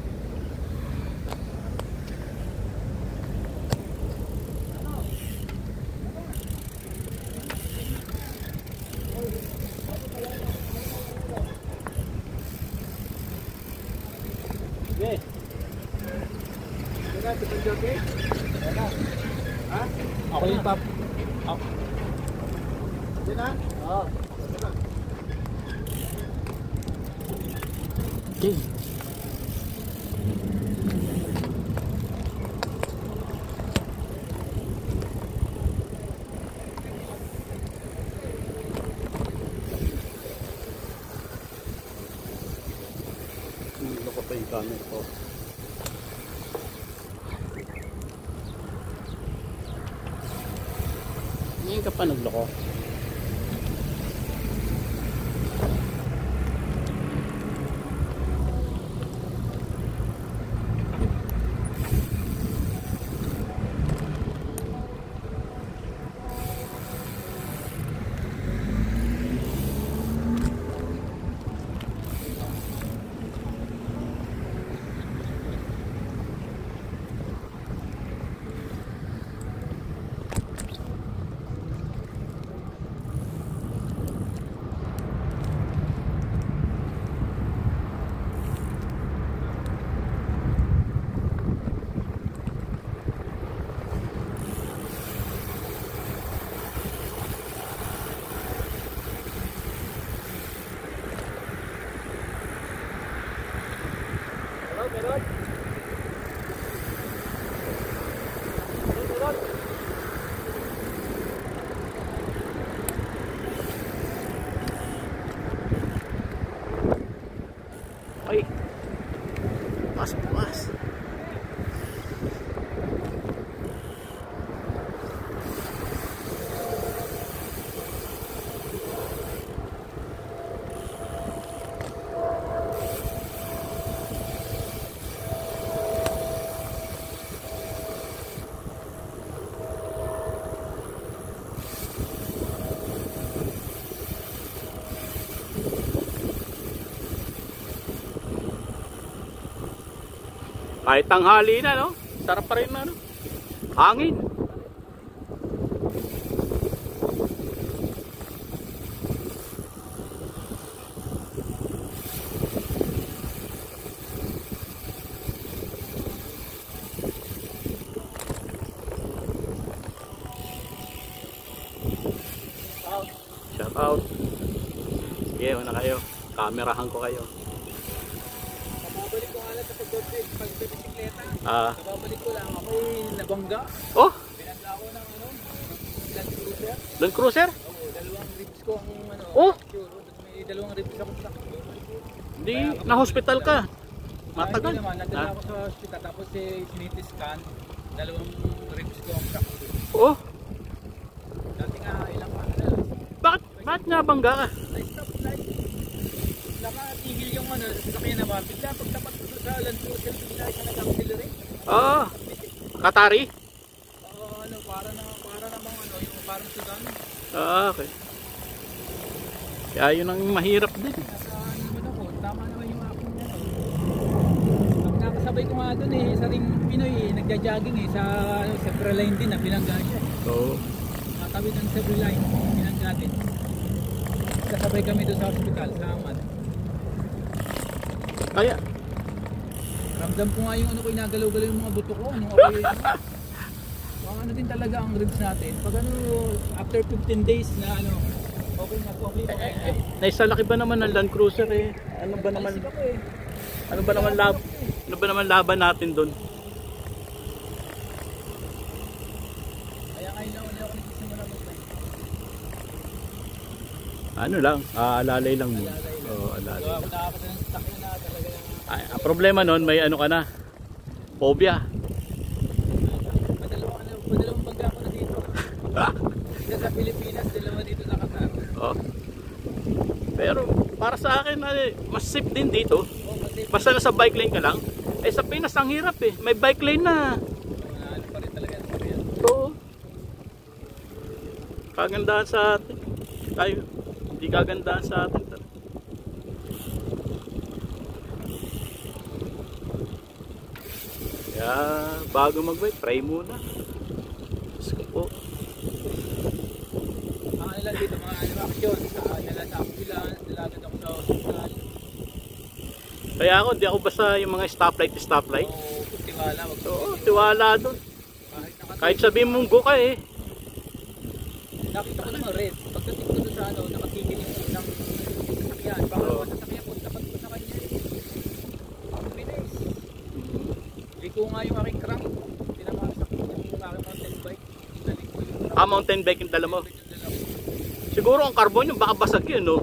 Yes. Ito yung jockey? Ha? Ako yung pap. Ako. Yan na? Oo. Okay. Loko pa yung camera ko. Ngayon ka pa nagloko. Ay, bukas. Kahit tanghali na, no? Sarap pa rin na, no? Hangin. Shout out. Sige, una kayo. Kamerahan ko kayo. Babalik ko nga lang sa pagbibisikleta. Ah. Babalik ko lang. Ako'y nabangga. Oh, Binangga ako ng Land Cruiser. Land Cruiser? Oo, dalawang ribs ko ang Oh! may dalawang ribs ako sa Hindi, na-hospital ka. Matagal. Hindi naman, nadala ako sa hospital. Tapos CT scan. Dalawang ribs ko ang fracture. Oh, Dati nga ilang bakit nga bangga ka? stop light. Nakatigil yung sasakyan na mapit na. Pagtapat ko sa Land Cruiser, bigla siya nag-auxiliary. Ah, Katari? Para namang yung parang sudan. Ah, okay. Kaya yun ang mahirap din. Nasa ako, tama naman yung aking Ang nakasabay ko nga doon sa ring Pinoy, nagja-jogging sa Central Line din na binangga siya. Oo. Nakatabi ng Central Line, binangga din. Kasabay kami doon sa hospital, sa Amad. Kaya, Ramdam ko nga yung inagalaw-galaw yung mga buto ko. Okay, ano din talaga ang ribs natin. Pag after 15 days na okay na. naisalaki ba naman ng Land Cruiser eh? Ano ba naman laban natin doon? Kaya ngayon na ulit ako nagsisimula mag-bike. Ano lang, alalay lang mo. Oo, alalay. Nakakita ng stock na talaga. Ay, ang problema noon, may ano ka na. Phobia. Padalawang bangga ako na dito. Isa sa Pilipinas, dalawa dito sa Qatar. Oh. Pero para sa akin, mas safe din dito. Oh, kasi Basta nasa bike lane ka lang. Eh sa Pinas ang hirap eh. May bike lane na. ano pa rin talaga yan. Oo. Kagandahan sa atin. Tayo. Hindi kagandahan sa atin. Kaya bago mag-bike, try muna. Diyos ko po. Mga ilan dito, mga action. Sa ambulance, nilagad ako sa hospital. Kaya ako, di ako basta yung mga stoplight. Oo, tiwala. Oo, tiwala doon. Kahit sabihin mong go ka eh. Nakita ko naman red. Pagdating ko doon sa ano, nakatigil yung isang sasakyan. Pangalawa sasakyan ko, tapat ko sa kanya eh. Bilis. Liko nga yung aking crank. Pinamasak ko yung aking mountain bike. Inalik ko yung crank. Mountain bike yung dala mo. Siguro ang carbon yung baka basag yun, no?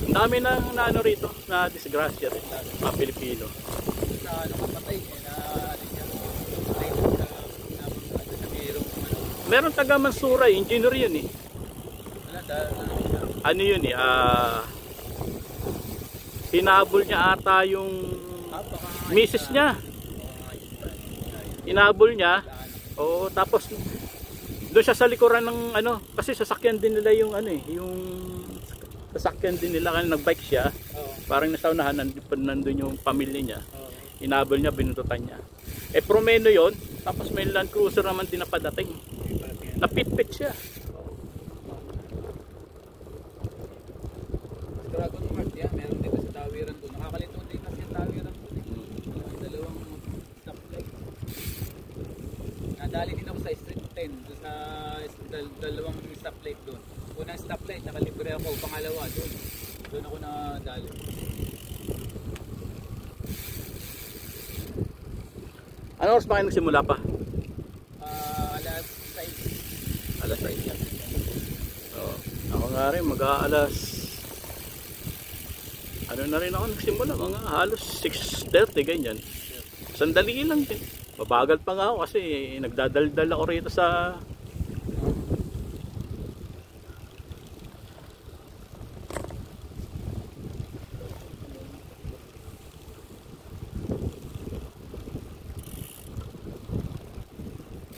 Ang dami ng ano rito, na disgrasya rin, mga Pilipino. Sa ano kapatay, na Meron taga Mansura, engineer yun eh. Ano yun eh, hinabol niya ata yung misis niya. Hinabol niya. Oo, tapos doon siya sa likuran ng ano, kasi sasakyan din nila yung ano eh, yung sasakyan din nila kasi nagbike siya. Parang nasa unahan, nandun yung pamilya niya. Hinabol niya, binututan niya. Eh promeno yon, tapos may Land Cruiser naman din na padating. Napitpit siya. Dragon Mart, yan. Meron dito sa tawiran ko. Nakakalito din kasi yung tawiran ko. Dalawang stoplight. Nadali din ako sa Street 10. Doon sa dalawang stoplight doon. Unang stoplight, nakalibre ako. Pangalawa, doon. Doon ako nadali. Ano oras ba kayo nagsimula pa? Alas 6. Alas 6 yan. Oo. Ako nga rin, mag-aalas ano na rin ako nagsimula, mga halos 6:30 ganyan. Sandali lang din. Mabagal pa nga ako kasi nagdadaldal ako rito sa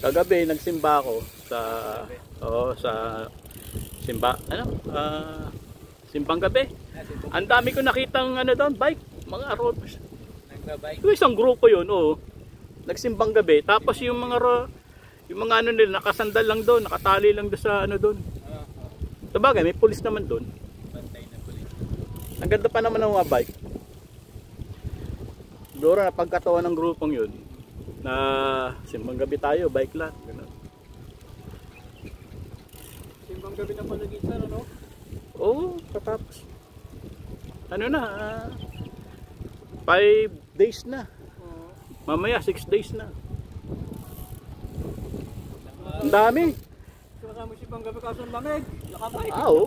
kagabi nagsimba ako sa sa simba simbang gabi. Ang dami ko nakitang ano doon, bike, mga road. Nagbabike. Yung isang grupo yun, oo. Nagsimbang gabi, tapos yung mga ano nila nakasandal lang doon, nakatali lang doon sa ano doon. Sabagay, may pulis naman doon. Bantay na pulis. Ang ganda pa naman ng mga bike. Siguro na pagkataon ng grupong yun na simbang gabi tayo, bike lang. Ganun. Simbang gabi na palagitan, ano? Oo, katapos. Ano na, 5 days na. Mamaya 6 days na. Ang dami. Kasama si Simbang gabi kaso ang lamig. Nakabike. Oo.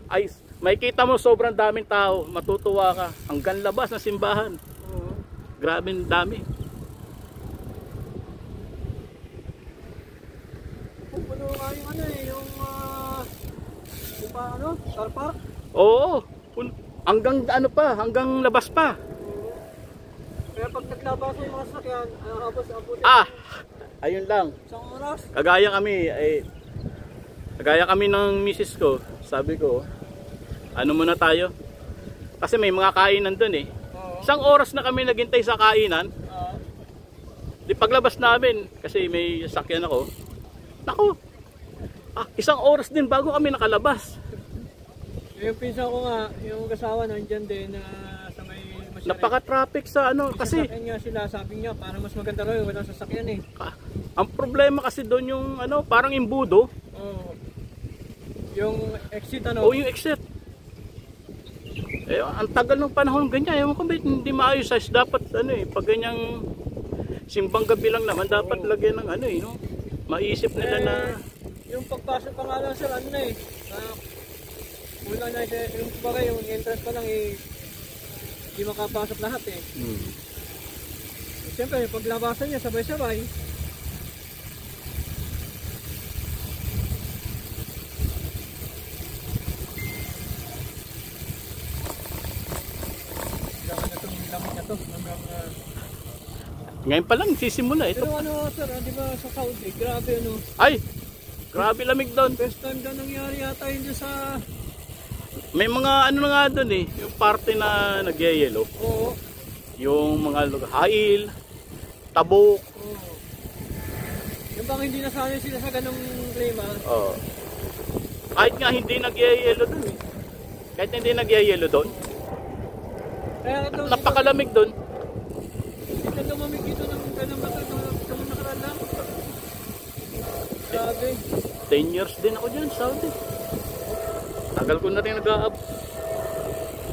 Ay, may kita mo sobrang daming tao, matutuwa ka. Hanggang labas ng simbahan. Oo. Grabe ang dami. Puno nga yung ano eh, yung ano, car park. Oo. Hanggang ano pa, hanggang labas pa. Kaya pag naglabas yung mga sakyan, abos. Ayun lang. Isang oras. Kagaya kami ng misis ko. Sabi ko, ano muna tayo? Kasi may mga kainan doon eh. Isang oras na kami naghintay sa kainan. Di paglabas namin, kasi may sakyan ako. Naku, isang oras din bago kami nakalabas. Yung pinsan ko nga, yung kasawa nandyan din sa may masyari. Napaka-traffic sa ano kasi Sasakyan nga sila, sabi niya parang mas maganda raw yung walang sasakyan eh. ang problema kasi doon yung ano, parang imbudo. Oo. Yung exit ano? O yung exit. Eh, ang tagal ng panahon ganyan. Ewan ko ba hindi maayos size. Dapat ano eh, pag ganyang simbang gabi lang naman, dapat lagyan ng ano eh, no? Maisip nila na yung pagpasok pa nga lang sir, ano na eh. Kulang na yung bagay, yung entrance pa lang eh. Hindi makapasok lahat eh. Siyempre, yung paglabasan niya, sabay-sabay. Gawin na itong lamang na ito. Ngayon pa lang, sisimula ito. Pero ano sir, di ba sa Saudi, grabe ano. Ay! Grabe lamig doon. First time daw nangyari yata yun dyan sa... May mga ano na nga doon eh. Yung parte na nagyayelo. Oo. Yung mga hail, tabok. Oo. Yung bang hindi nasanay sila sa ganong klima. Oh. Kahit nga hindi nagyayelo doon eh. Kahit hindi nagyayelo doon. Kaya ito, Napakalamig doon. hindi ka lumamig dito ng ganong nakaraan lang. Grabe. 10 years din ako dyan, Saudi. Tagal ko na rin nag-aab.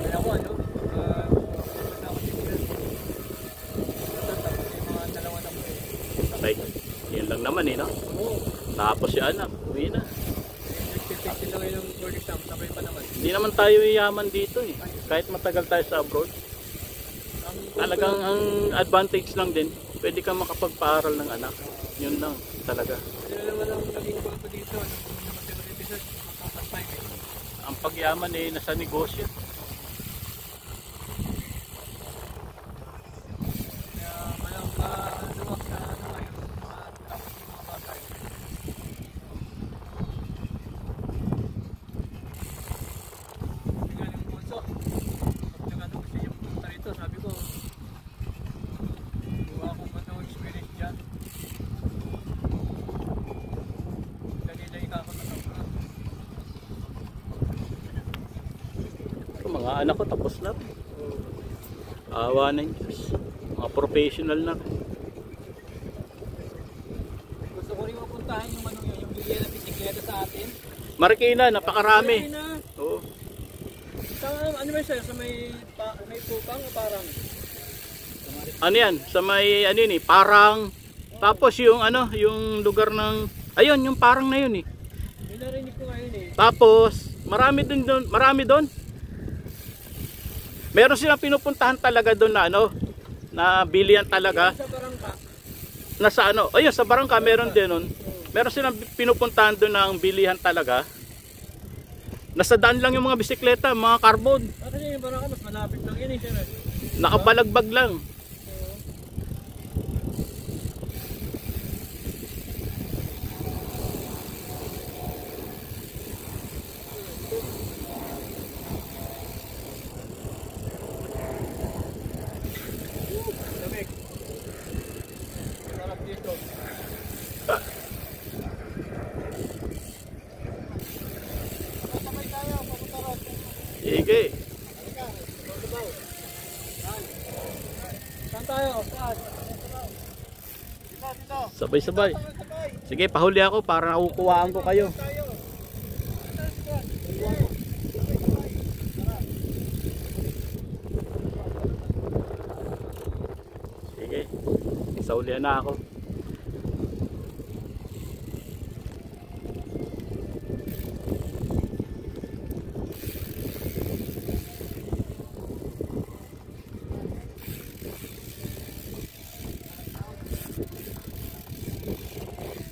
Kaya ako ano, ako tingin. Tapos yung mga dalawa na po eh. Okay. Yan lang naman eh, no? Oo. Tapos si anak, uwi na. Nag-15 lang yung board exam, sabay pa naman. Hindi naman tayo yaman dito eh. Kahit matagal tayo sa abroad. Talagang ang advantage lang din, pwede kang makapagpaaral ng anak. Yun lang, talaga. Ano naman ang naging bago dito, nung mathematician, makapag-5 eh. Ang pagyaman eh, nasa negosyo. Kaya walang maluwag na ano ngayon, tapos yung mga bata eh. Tingnan yung bunso. Pag nagano kasi yung punta rito, sabi ko, gawa akong matawag experience dyan. Kanina ikakatatak na. Mga anak ko tapos na rin. Awa na Diyos. Mga professional na rin. Gusto ko rin mapuntahan yung ano yun, yung bigyan ng bisikleta sa atin. Marikina, napakarami. Ayun na. Oo. Sa ano ba siya? Sa may pupang o parang? Ano yan? Sa may ano yun eh, parang. Tapos yung ano, yung lugar ng ayun, yung parang na yun eh. Yung narinig ko ngayon eh. Tapos marami din doon, marami doon. Meron silang pinupuntahan talaga doon na ano, na bilihan talaga. Sa barangka. Nasa ano, ayun sa barangka meron din noon. Meron silang pinupuntahan doon ng bilihan talaga. Nasa daan lang yung mga bisikleta, mga carbon. Kasi yung barangka mas malapit lang yun eh. Sir. Nakabalagbag lang. Lamig. Sarap dito. Pasakay tayo, papunta ron. Sige. Saan tayo? Saan? Sabay-sabay. Sige, pahuli ako para nakukuhaan ko kayo. Sige. Saulihan na ako.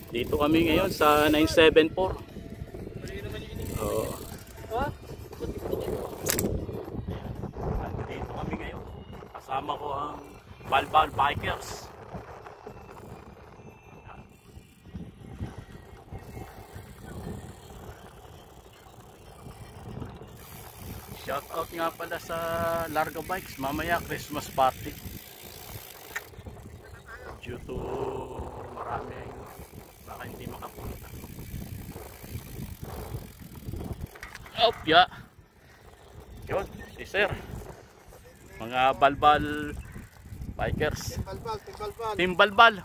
Dito kami ngayon sa 974. Oo. Ha? Dito kami ngayon. Kasama ko ang Balbal Bikers. Shout out nga pala sa Larga Bikes. Mamaya Christmas party. Due to maraming baka hindi makapunta. Opya. Yun, si Sir. Mga Balbal Bikers. Timbalbal. Team Balbal.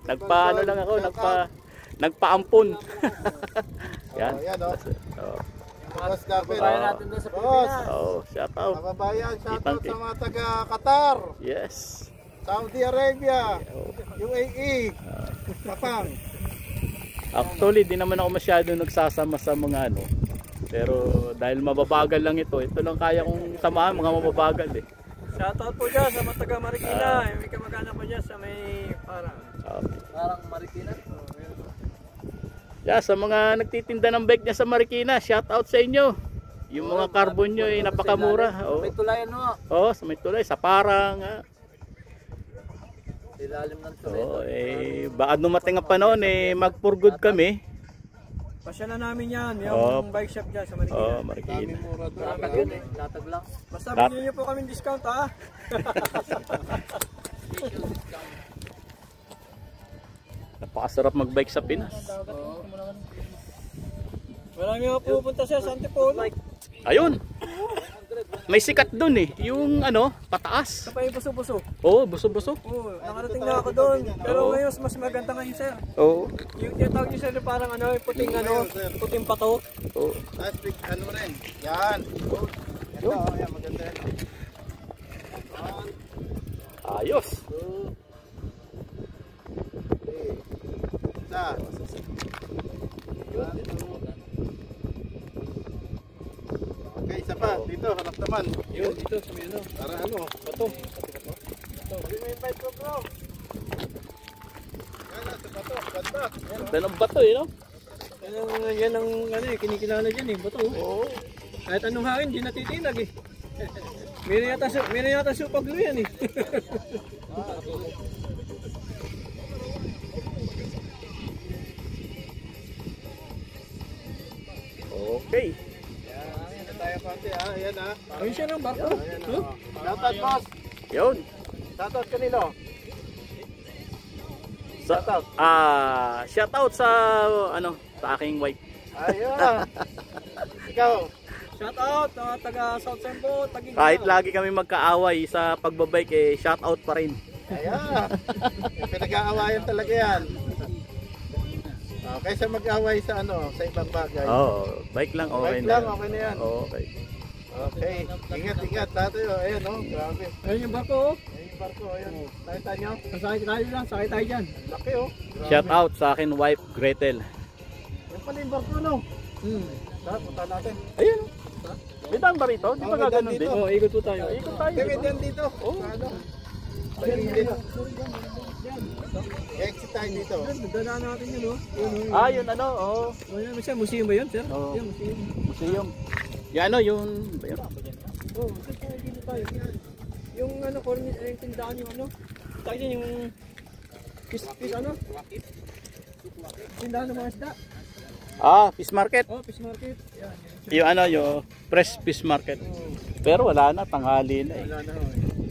Nagpa ano lang ako, nagpaampon. Yan. Ayan o. Oh. Boss David. Bayan natin doon sa Boss. Pilipinas. Oh, shout out. Kababayan, shoutout Kitang- sa mga taga Qatar, Yes. Saudi Arabia, Oh. UAE, Papang. Actually, di naman ako masyado nagsasama sa mga ano. Pero dahil mababagal lang ito lang kaya kong samahan, mga mababagal eh. Shoutout po dyan sa mga taga Marikina. May kamag-anak po dyan sa may parang. Parang Marikina. Yeah, sa mga nagtitinda ng bike niya sa Marikina, shout out sa inyo. Yung mga carbon nyo ay napakamura. Oh. May tulayan no. Oh, sa may tulay, sa parang. Ilalim ng tulay. Oh, baka dumating ang panahon mag for good kami. Pasya na namin yan. Yung bike shop dyan sa Marikina. Oh, Marikina. Mura doon. Latag yun eh. Latag lang. Basta bigyan nyo po kami discount ha. Napakasarap magbike sa Pinas. Marami mga pupunta sa Antipolo. Ayun. May sikat dun yung ano, pataas. Sa pa yung buso-buso. Oo, buso-buso. Oo, nakarating na ako doon. Pero ngayon mas maganda ngayon sir. Oo. Yung tinatawag niyo sir parang ano, puting ano, puting pato. Oo. Ano rin? Yan. Ito, yan, maganda yan. Ayos. Isa. Okay, isa pa. Dito, harap naman. Yun, dito sa may ano. Para ano? Pato. Sabi mo yung bike ko, bro. Yan, sa bato. Ganda. Ganda ng bato no? Yan ang ano kinikilala dyan bato. Oo. Kahit anong hangin, di natitinag Meron yata supaglo yan Okay. Yan tayo konti, ha? Ayan, ha? Ayun siya ng barko. Ayan, ha? Shoutout, boss. Yun. Shoutout kanino? Shout out sa ano, sa aking wife. Ayun. Ikaw. Shout out mga taga South Sembo, Taguig. Kahit lagi kami magkaaway sa pagbabike, shout out pa rin. Ayan. Pinag-aawayan talaga yan. Kaysa mag-away sa ano, sa ibang bagay. Oo, bike lang okay Bike na. lang, okay na yan. Okay. Okay. Ingat tayo. Ayan, oh. Grabe. Ayun yung barko Ayan yung barko. Ayan. Nakita nyo? Sakay tayo lang, sakay tayo dyan. Laki, oh. Grabe. Shout out sa akin wife Gretel. Yan pala yung barko, no? Tara, punta natin. Ayun. May daan ba rito? Di ba may daan gaganon dito. din? Oo, ikot po tayo. Ikot tayo. Kaya diba? dyan dito. Oh. Ano? Pagiging exit tayo dito. Dadaan natin yun Yun ano, oo. Ano siya, museum ba yun sir? Oo. Yan, museum. Museum. Yan ano, yun. Ayun. Oo, dito tayo. Yung ano, yung tindahan yung ano. Tayo dyan yung fish ano? Tindahan ng mga isda. Fish market. Oh, fish market. Yan. Yung ano, yung fresh fish market. Pero wala na, tanghali na Wala na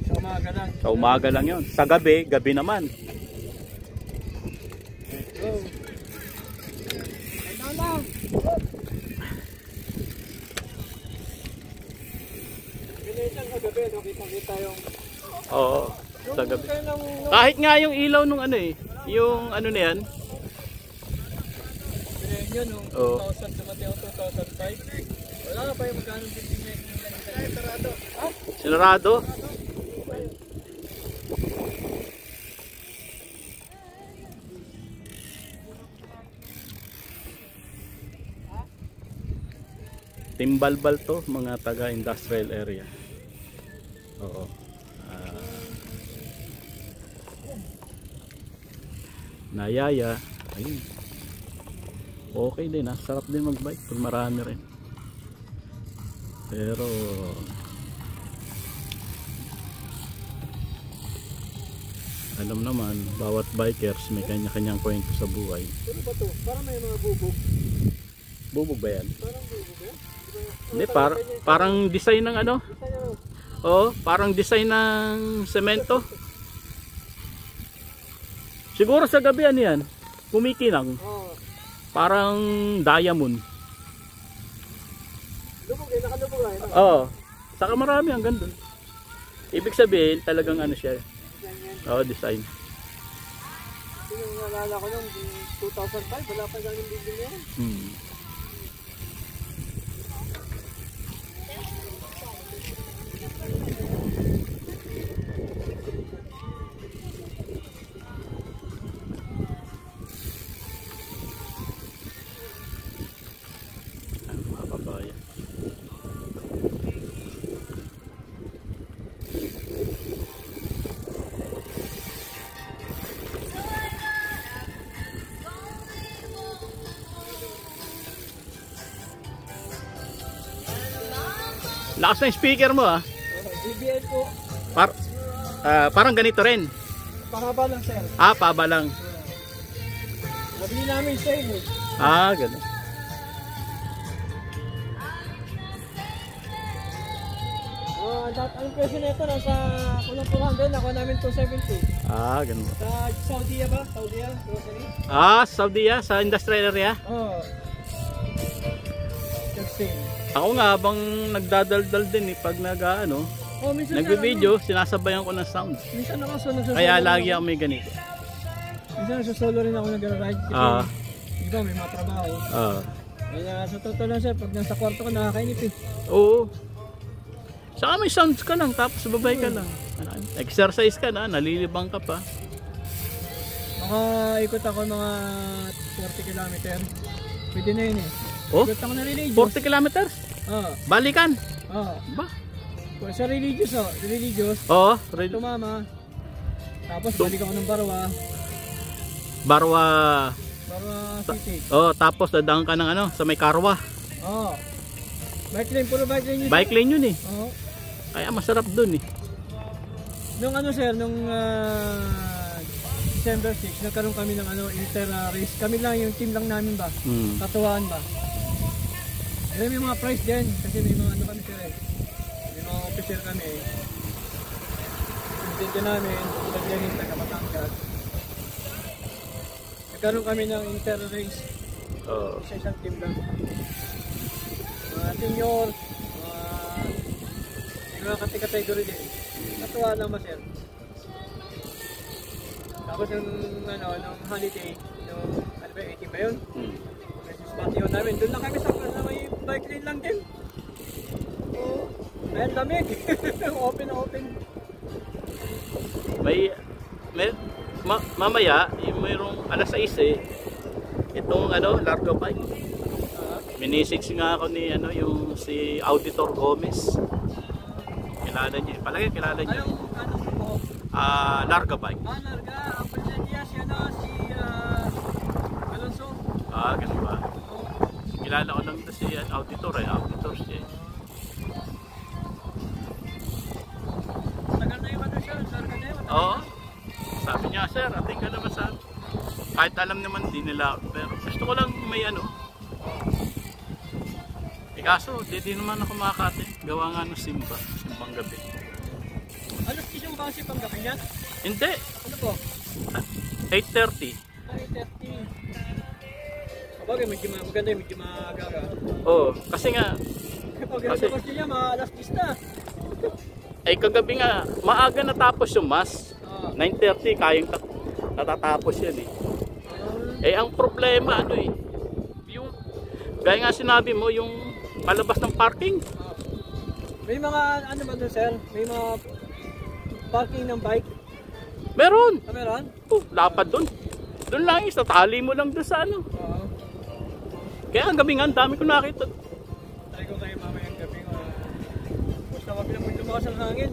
Sa umaga lang. Sa umaga lang yun. Sa gabi, gabi naman. Oh. Nana! Minsan sa gabi, nakita yung... Oo, sa gabi. Kailang... Kahit nga yung ilaw nung ano yung ano na yan. Yun, nung Oo. 2000 dumating ako 2005. Wala na pa yung magkano building na yung sarado. Sinarado. Timbalbal to, mga taga industrial area. Oo. Nayaya. Ayun. Okay din sarap din magbike pag marami rin. Pero alam naman, bawat bikers may kanya-kanyang kwento sa buhay. Ano ba to? Parang may mga bubog. Bubog ba yan? Parang bubog eh. Hindi, parang design ng ano? Oo, parang design ng semento. Siguro sa gabi ano yan? Kumikinang. Oo. Parang diamond. Lubog eh, nakalubog eh. Oo. Saka marami hanggang dun. Ibig sabihin talagang ano siya. Oo, design. Yung nalala ko nung 2005, wala pa ganyung building yan. Lakas ng speaker mo ah. JBL po. Parang ganito rin. Pahaba lang sir. Paba lang. Nabili namin sale eh. Ganun. Ang presyo nito nasa kulang 200, nakuha namin 270. Ganun. Sa Saudi ba? Saudi grocery? Saudi sa industrial area. Oo. Sale. Ako nga habang nagdadaldal din pag Minsan nagbe-video, sinasabayan ko ng sound. Minsan ako nagsasolo. Kaya lagi ako may ganito. Minsan nagsasolo rin ako nag-ride. Iba may mga trabaho. Kaya sa totoo lang sir, pag nasa kwarto ko nakakainip eh. Oo. Saka may sounds ka lang, tapos babay ka lang. Exercise ka na, nalilibang ka pa. Makaikot ako mga 40 km. Pwede na yun eh. Ikot ako na religious. 40 kilometers? Balikan? Ba? Sa religious. Tumama. Tapos balik ako ng Barwa City. Tapos dadaan ka ng sa may Karwa. Bike lane, puro bike lane yun. Bike lane yun eh. Kaya masarap dun eh. Nung nung December 6, nagkaroon kami ng inter-race. Kami lang, yung team lang namin ba? Katuwaan ba? May mga price din, kasi may mga kami sir eh. May mga officer kami eh. Presidente namin, naglehin taga Batangas. Nagkaroon kami ng inter-race. Sa isang team lang. Mga senior, mga kategory din. Katuwa naman sir. Tapos yung nung holiday, yung 18 ba yun? Christmas party yun namin. Doon lang kami sa may bike lane lang din. Ayan lamig. Open. Mamaya, mayroong alas 6 eh. Itong Largo Bike. Minisix nga ako ni yung si Auditor Gomez. Kilala niya. Palagi kilala niya. Anong po? Larga Bike. Larga. Ang president niya si Alonso. Ganun ba? Kilala ko lang si Auditor eh. Auditor siya. Tagal na yung siya. Larga na yun. Oo. Sabi niya, sir, ating ka naman sa... Kahit alam naman din nila. Pero gusto ko lang may kaso, di naman ako makakate. Gawa nga ng simbang gabi. Ano yung base pang gabi niya? Hindi. Ano po? 8:30. 8:30. Sabagay, maganda yung medyo magaga. Kasi nga... Kasi niya, alas 10 na. Kagabi nga, maaga natapos yung mass. 9:30, kayang natatapos yan eh. Ang problema, yung... Gaya nga sinabi mo, yung... palabas ng parking. May mga doon sir? May mga parking ng bike? Meron. Meron? Lapad doon. Doon lang tali mo lang doon sa Kaya ang gabi nga, dami ko nakita. Try ko kayo mamayang gabi. Basta wag lang lumakas ang hangin.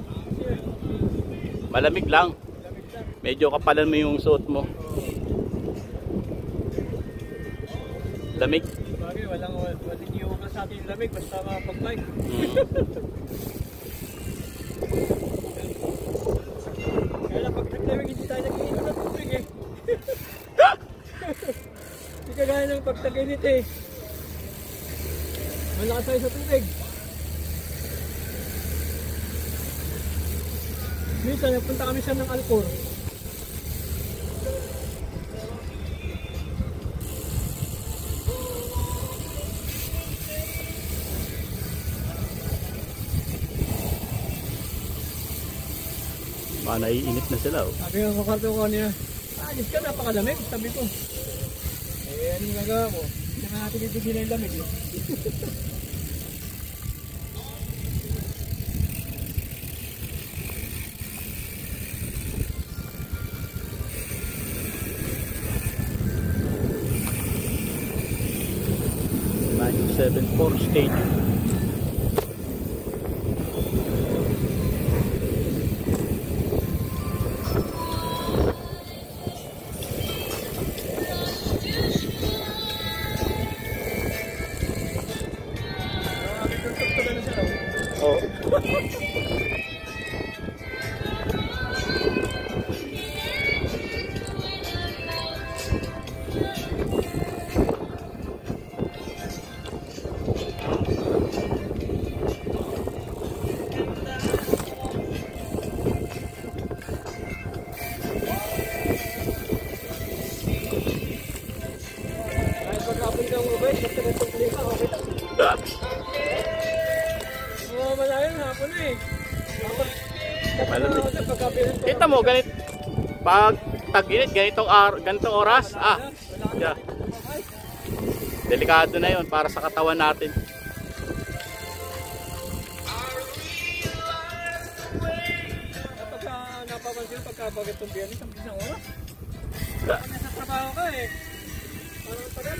Malamig lang. Medyo kapalan mo yung suot mo. Lamig. Bagay, walang iwan ka sa atin yung lamig, basta makapag-bike. Kaya lang pag nag-lamig, hindi tayo nag-iinom ng tubig eh. Hindi kagaya ng pag-taginit eh. Malakas tayo sa tubig. Minsan, nagpunta kami siya ng Alcor. Naiinit na sila. Sabi nga kakarto ko niya, ayos ka, napakalamig. Sabi ko, ano nagawa ko? Hindi ka natin itigil yung lamig. Stadium. Oo. Kita mo, ganit. Pag tag-init, ganitong oras. Yeah. Delikado na yun para sa katawan natin. Napapansin pagka bagay itong biyanin, isang oras. Kapag nasa trabaho ka parang tagal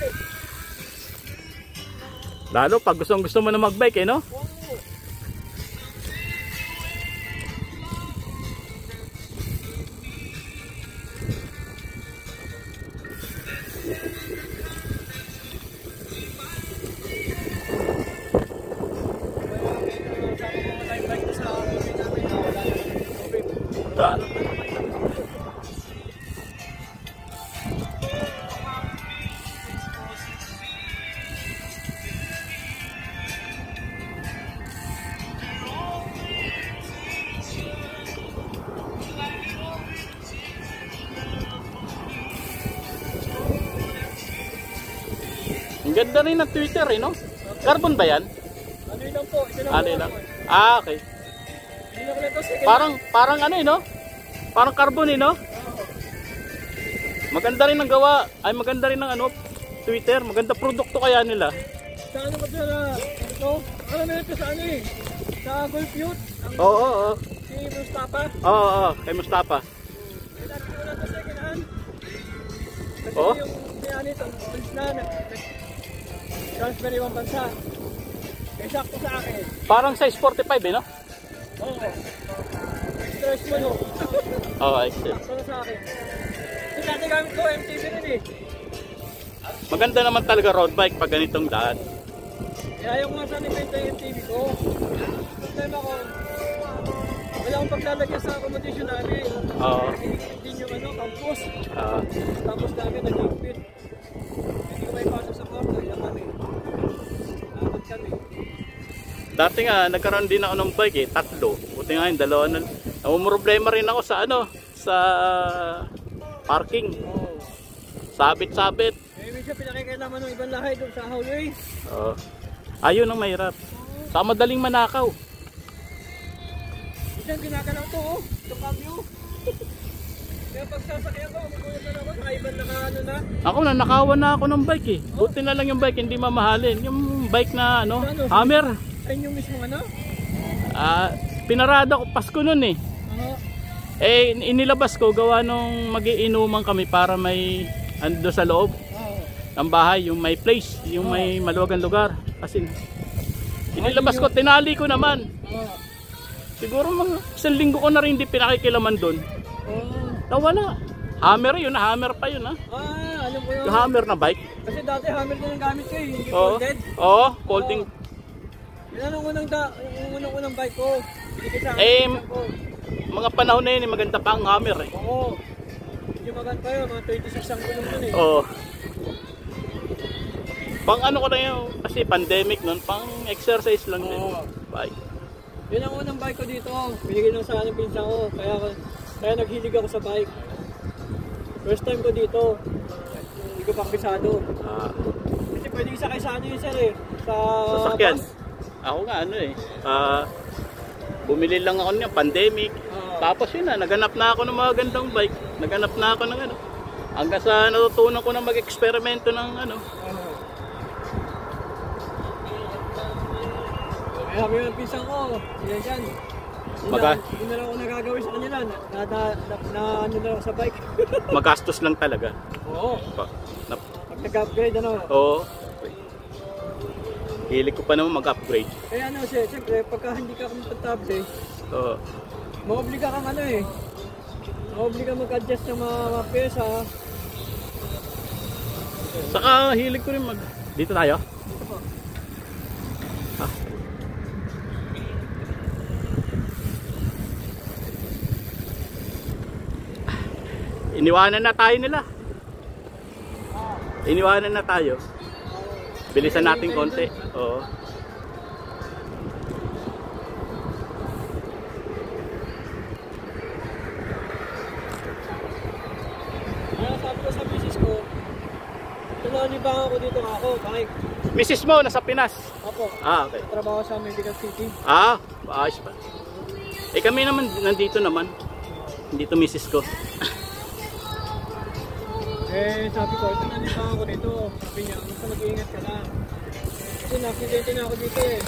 Lalo pag gusto mo na magbike no? Ang ganda rin ng Twitter no? Carbon ba yan? Ano yun lang po? Ano lang? Okay. Parang ano no? Parang carbon no? Maganda rin ang gawa. Ay maganda rin ang ano, Twitter. Maganda produkto kaya nila. Sa ano ka sila? Ito? Ano na ito sa ano Sa Golf Youth? Oo. Si Mustafa? Oo, kay Mustafa. Kailangan ko na ito second hand. Kasi Oo? yung pinani ito, alis na, transfer yung bansa. Eksakto sa akin. Parang size 45 no? Oo. Stress mo no? Oo, excellent. Eksakto sa akin. Yung dati gamit ko, MTV rin Maganda naman talaga road bike pag ganitong daan. Kaya yung mga sanay kwenta yung MTV ko. Problema ko, wala akong paglalagyan sa accommodation namin. Oo. Hindi yung campus. Ah. Tapos namin nag-impit. Hindi ko may pasok sa kwarto, ilang kami. Dapat kami. Dati nga, nagkaroon din ako ng bike 3. Buti nga yung 2 na. Problema rin ako sa sa parking. Oo. Sabit-sabit. Minsan pinakikailaman ng ibang lahay doon sa hallway. Oo. Ayun ang mahirap. Sa madaling manakaw. Minsan kinakalaw to itong cambio. Kaya pag sasakyan ko, magkulit na ako sa ibang na. Ako nanakawan na ako ng bike Buti na lang yung bike, hindi mamahalin. Yung bike na Hammer. Ayun yung mismo Pinarada ko Pasko nun Oo. Inilabas ko gawa nung magiinuman kami para may ando sa loob ng bahay, yung may place, yung may maluwagang lugar. Kasi inilabas ko, tinali ko naman. Siguro mga 1 linggo ko na rin hindi pinakikilaman doon. Nawala. Hammer yun, hammer pa yun alam ko yun. Yung hammer na bike. Kasi dati hammer din ang gamit ko hindi Oo. folded. Oo, folding. Yan ang unang bike ko. Hindi sa Mga panahon na yun, maganda pa ang hammer Oo. Hindi maganda yun, mga 26 ang gulong dun Oo. Pang ano ko na yun, kasi pandemic nun, pang exercise lang din. Bike. Yun ang unang bike ko dito. Binigay lang sa akin ng pinsan ko. Kaya naghilig ako sa bike. First time ko dito. Hindi ko pa pisado. Kasi pwede isakay sa ano yun sir sa sasakyan. bus. Ako nga bumili lang ako niya, pandemic. Tapos yun naganap na ako ng mga gandang bike. Naganap na ako ng hanggang sa natutunan ko na mag-eksperimento ng Kaya kami yung pinsan ko. Yan dyan. Hindi na lang ako nagagawin sa kanila. Na ano na lang sa bike. Magastos lang talaga. Oo. Pag nag-upgrade Oo. Hilig ko pa naman mag-upgrade. Kaya siyempre pagka hindi ka komportable, maobliga kang maobliga mag-adjust ng mga pyesa. Saka hilig ko rin dito tayo? Dito po. Iniwanan na tayo nila. Iniwanan na tayo. Bilisan natin konti. Oo. Sabi ko sa misis ko, tunanibangan ako dito bike. Misis mo, nasa Pinas? Opo. Okay. Trabaho sa Medical City. Ayos pa. Kami naman, nandito naman. Hindi to misis ko. Eh, sabi ko, ito na nito ako dito. Sabi niya, basta mag-iingat ka lang. Kasi na-accidente na ako dito eh.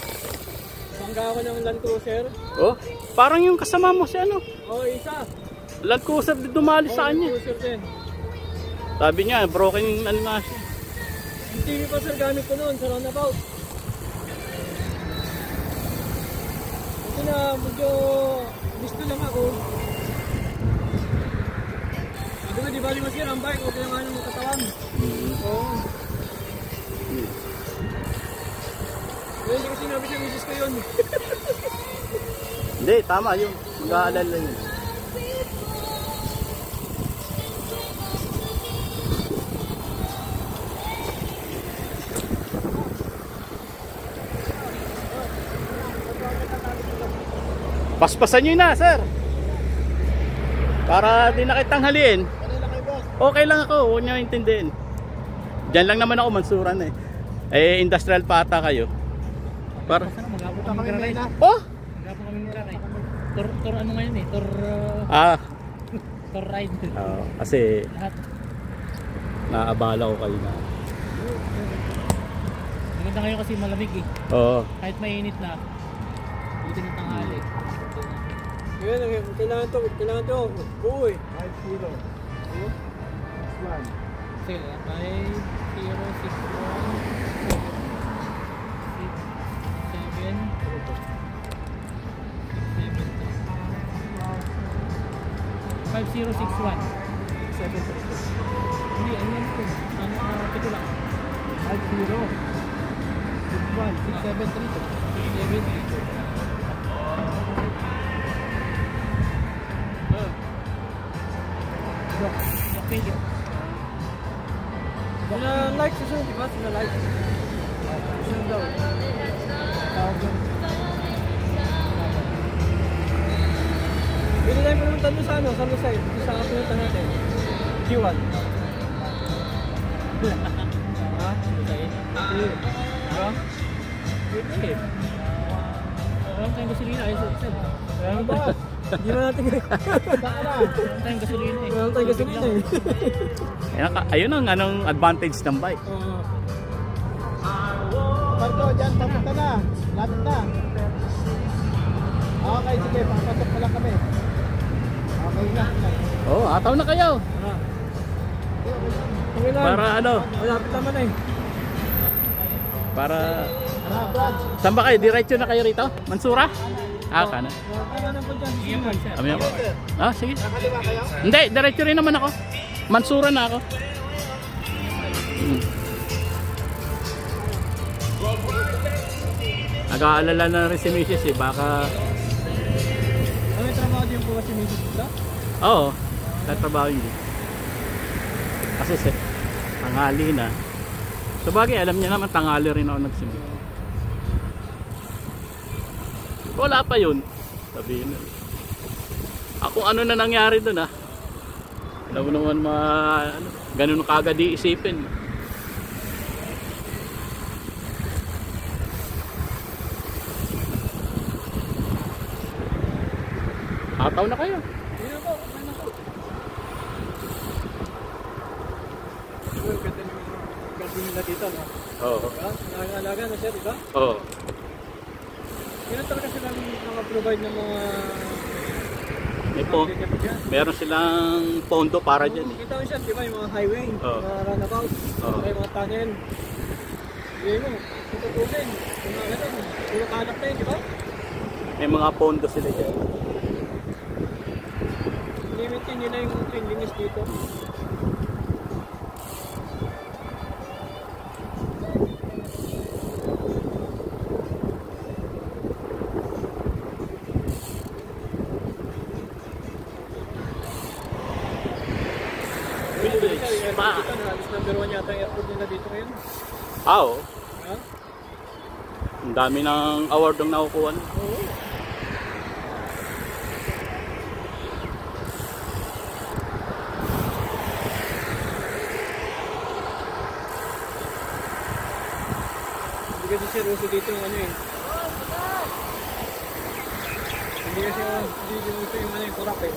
Bangga ako ng Land Cruiser. Oh, parang yung kasama mo si ano. Oh, isa. Land Cruiser din dumali sa Land kanya. Cruiser din. Sabi niya, broken ano nga siya. Yung TV pa sir gamit ko noon sa roundabout. Ito na, medyo gusto lang ako. Sabi ko, di ba masira ang bike? Okay lang nga ng katawan. Oo. Pero hindi ko sinabi sa misis ko yun. Hindi, tama yun. Mag-aalala yun. Paspasan nyo na, sir. Para di na kitang haliin. Okay lang ako, huwag nyo intindihin. Diyan lang naman ako, Mansuran eh. Eh, industrial pa ata kayo. Para... Mag-abot kami mag-ride. Oh! Mag-abot kami mag-ride. Tour ano ngayon eh? Tour ride. Kasi Lahat. naabala ko kayo na. Maganda ngayon kasi malamig eh. Oo. Kahit mainit na. Dito ng tanghali. Ngayon, kailangan to. Buo eh. 5 kilo. Sige, 5061. Hindi, ano yan ito? Ito lang. 50. Sina-like siya, di ba? Sina-like. Sina daw. Pwede tayo pumunta doon sa ano, sa Lusay. Sa pumunta natin. G1. Ha? Lusay? Hindi. Diba? Pwede. Walang tayong gasolina. Ayos isa. Ano ba? Hindi na natin Walang tayong gasolina eh. Walang tayong gasolina eh. Ayun ang anong advantage ng bike. Oo. Marco, dyan, papunta na. Lapit na. Okay, sige, papasok pa lang kami. Okay na. Oo, ataw na kayo. Okay lang. Para ano? Malapit naman eh. Para... Brad. Saan ba kayo? Diretso na kayo rito? Mansura? Kanan. Wala na po dyan. Sige man sir. Kami ako. Sige. Nakaliwa kayo? Hindi, diretso rin naman ako. Mansura na ako. Nag-aalala na rin si Mrs. eh. Baka... Ano yung trabaho din po kasi may dito? Oo. Tatrabaho hindi. Kasi tanghali na. So bagay, alam niya naman tanghali rin ako nagsimula. Wala pa yun. Sabihin na. Ako ano na nangyari doon ah. Alam mo naman ano, ganun kagad iisipin. Ataw na kayo. Hindi na po. Okay na po. Uy, ganda naman yung garden nila dito, no? Oo. Diba? Nakakalaga na siya, diba? Oo. Yun ang talaga silang mga-provide ng mga... May po, meron silang pondo para dyan eh. Kita mo siya, diba? Yung mga highway, Oo. mga roundabout, Oo. yung mga tunnel. Hindi mo, tututulin. Yung mga ganun, yung kalak na yun, diba? May mga pondo sila dyan. Limitin nila yung cleanliness dito. Pa. Halos number 1 yata yung airport nila dito ngayon. Oo. Ha? Ang dami ng award ang nakukuha. Oo. Hindi kasi seryoso dito yung ano eh. Hindi kasi yung kurap eh.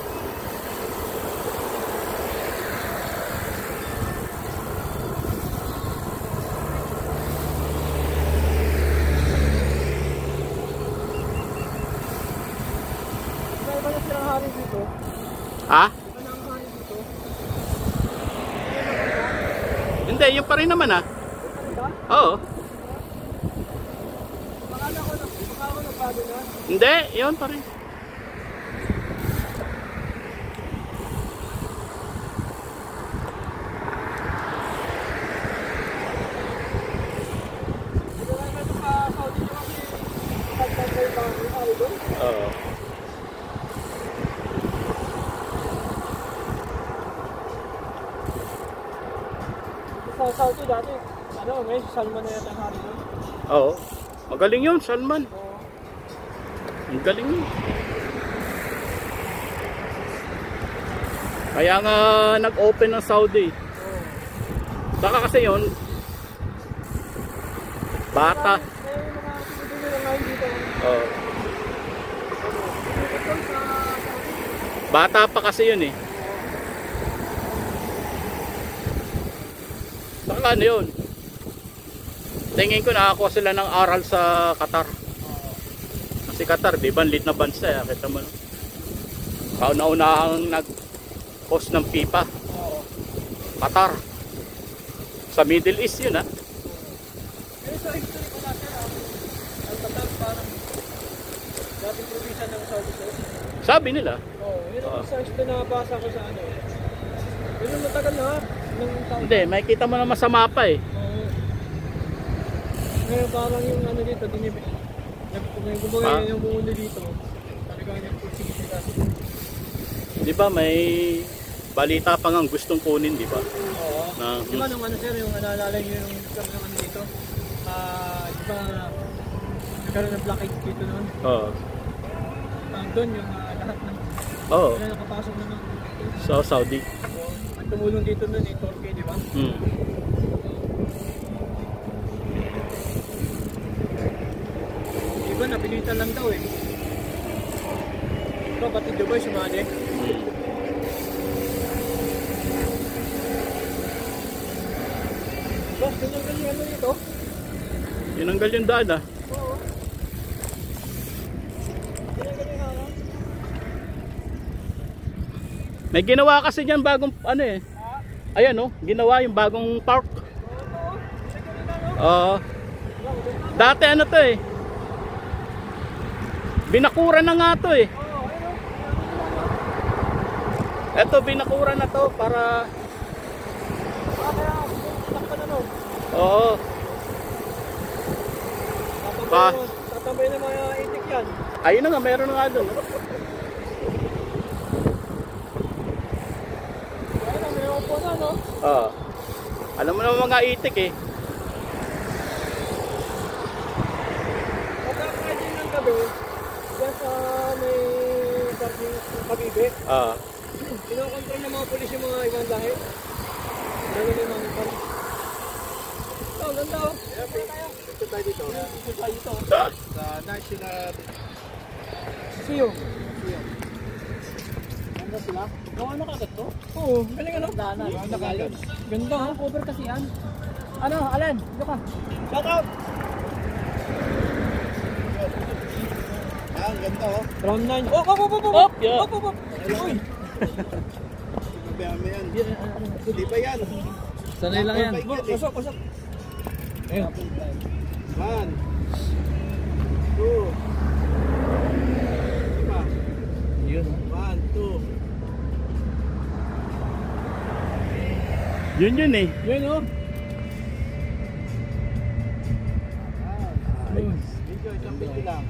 Ha? Hindi, yung pa rin naman ah. Oo. Hindi, yun pa rin. Oo. Sa Saudi dati, ano, may Salman na yata ang hari doon. Oo. Magaling yun, Salman. Oo. Ang galing yun. Kaya nga nag-open ng Saudi. Baka kasi yun, bata. May mga pinipili lang ngayon dito. Oo. Bata pa kasi yun eh. Baka ano yun? Tingin ko nakakuha sila ng aral sa Qatar. Kasi Qatar, di ba, lit na bansa eh. Kita mo, no? Kauna-unahang nag-host ng FIFA. Qatar. Sa Middle East yun, ha? Pero sa history ko natin, ang Qatar parang dating probinsya ng Saudi ko. Sabi nila. Oo, yun ang research na nabasa ko sa ano. Yun ang matagal na, nung taon. Hindi, may kita mo naman sa mapa eh. Oo. Ngayon parang yung ano dito, dinibig. May Ah. gumagay yung bumundo dito. Talagang nagpursige sila. Di ba, may balita pa nga gustong kunin, di ba? Oo. Na, Di ba nung ano sir, yung naalala nyo yung kami naman dito? Di ba nagkaroon ng blockade dito noon? Oo. Doon yung lahat ng Oo. wala nakapasok na ng Sa Saudi. at tumulong dito nun eh, Turkey, di ba? Hmm. Iba napilitan lang daw eh. Diba pati Dubai sumali? Boss, tinanggal yung ano dito? Tinanggal yung daan ah. Oo. Tinanggal yung harang? May ginawa kasi dyan bagong ano eh. Ayan oh, ginawa yung bagong park. Oo. Dati ano to eh. Binakuran na nga to eh. Eto binakuran na to para oo. Pa. Tatambay na mga itik yan. Ayun na nga, meron na nga doon. Ayun, may upo na no? Oo. Alam mo naman mga itik eh. Pagkakain ng gabi, dyan sa may parking Kabibe, Oo. kinokontrol ng mga pulis yung mga ibang lahi. Lalo na yung mga nipal. Ito, ang ganda oh. Ito tayo dito. Ito tayo dito. Sa National... Siyo. Ganda sila. Gawa na kagad to? Oo, galing ano? Daanan. Ganda ha? Cover kasi yan. Ano, Alan? Dito ka. Shout out! Ang ganda oh. Round 9. Oh, Op, yeah. Op. Uy! Sabihan mo yan. Di ba yan? Sanay lang yan. Pasok. Ayun. 1, 2. Diba? Yun. 1, 2. Yun eh. Yun oh. Video, isang video lang.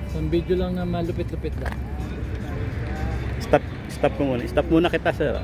Isang video lang na malupit-lupit lang. Stop mo muna. Stop muna kita sir.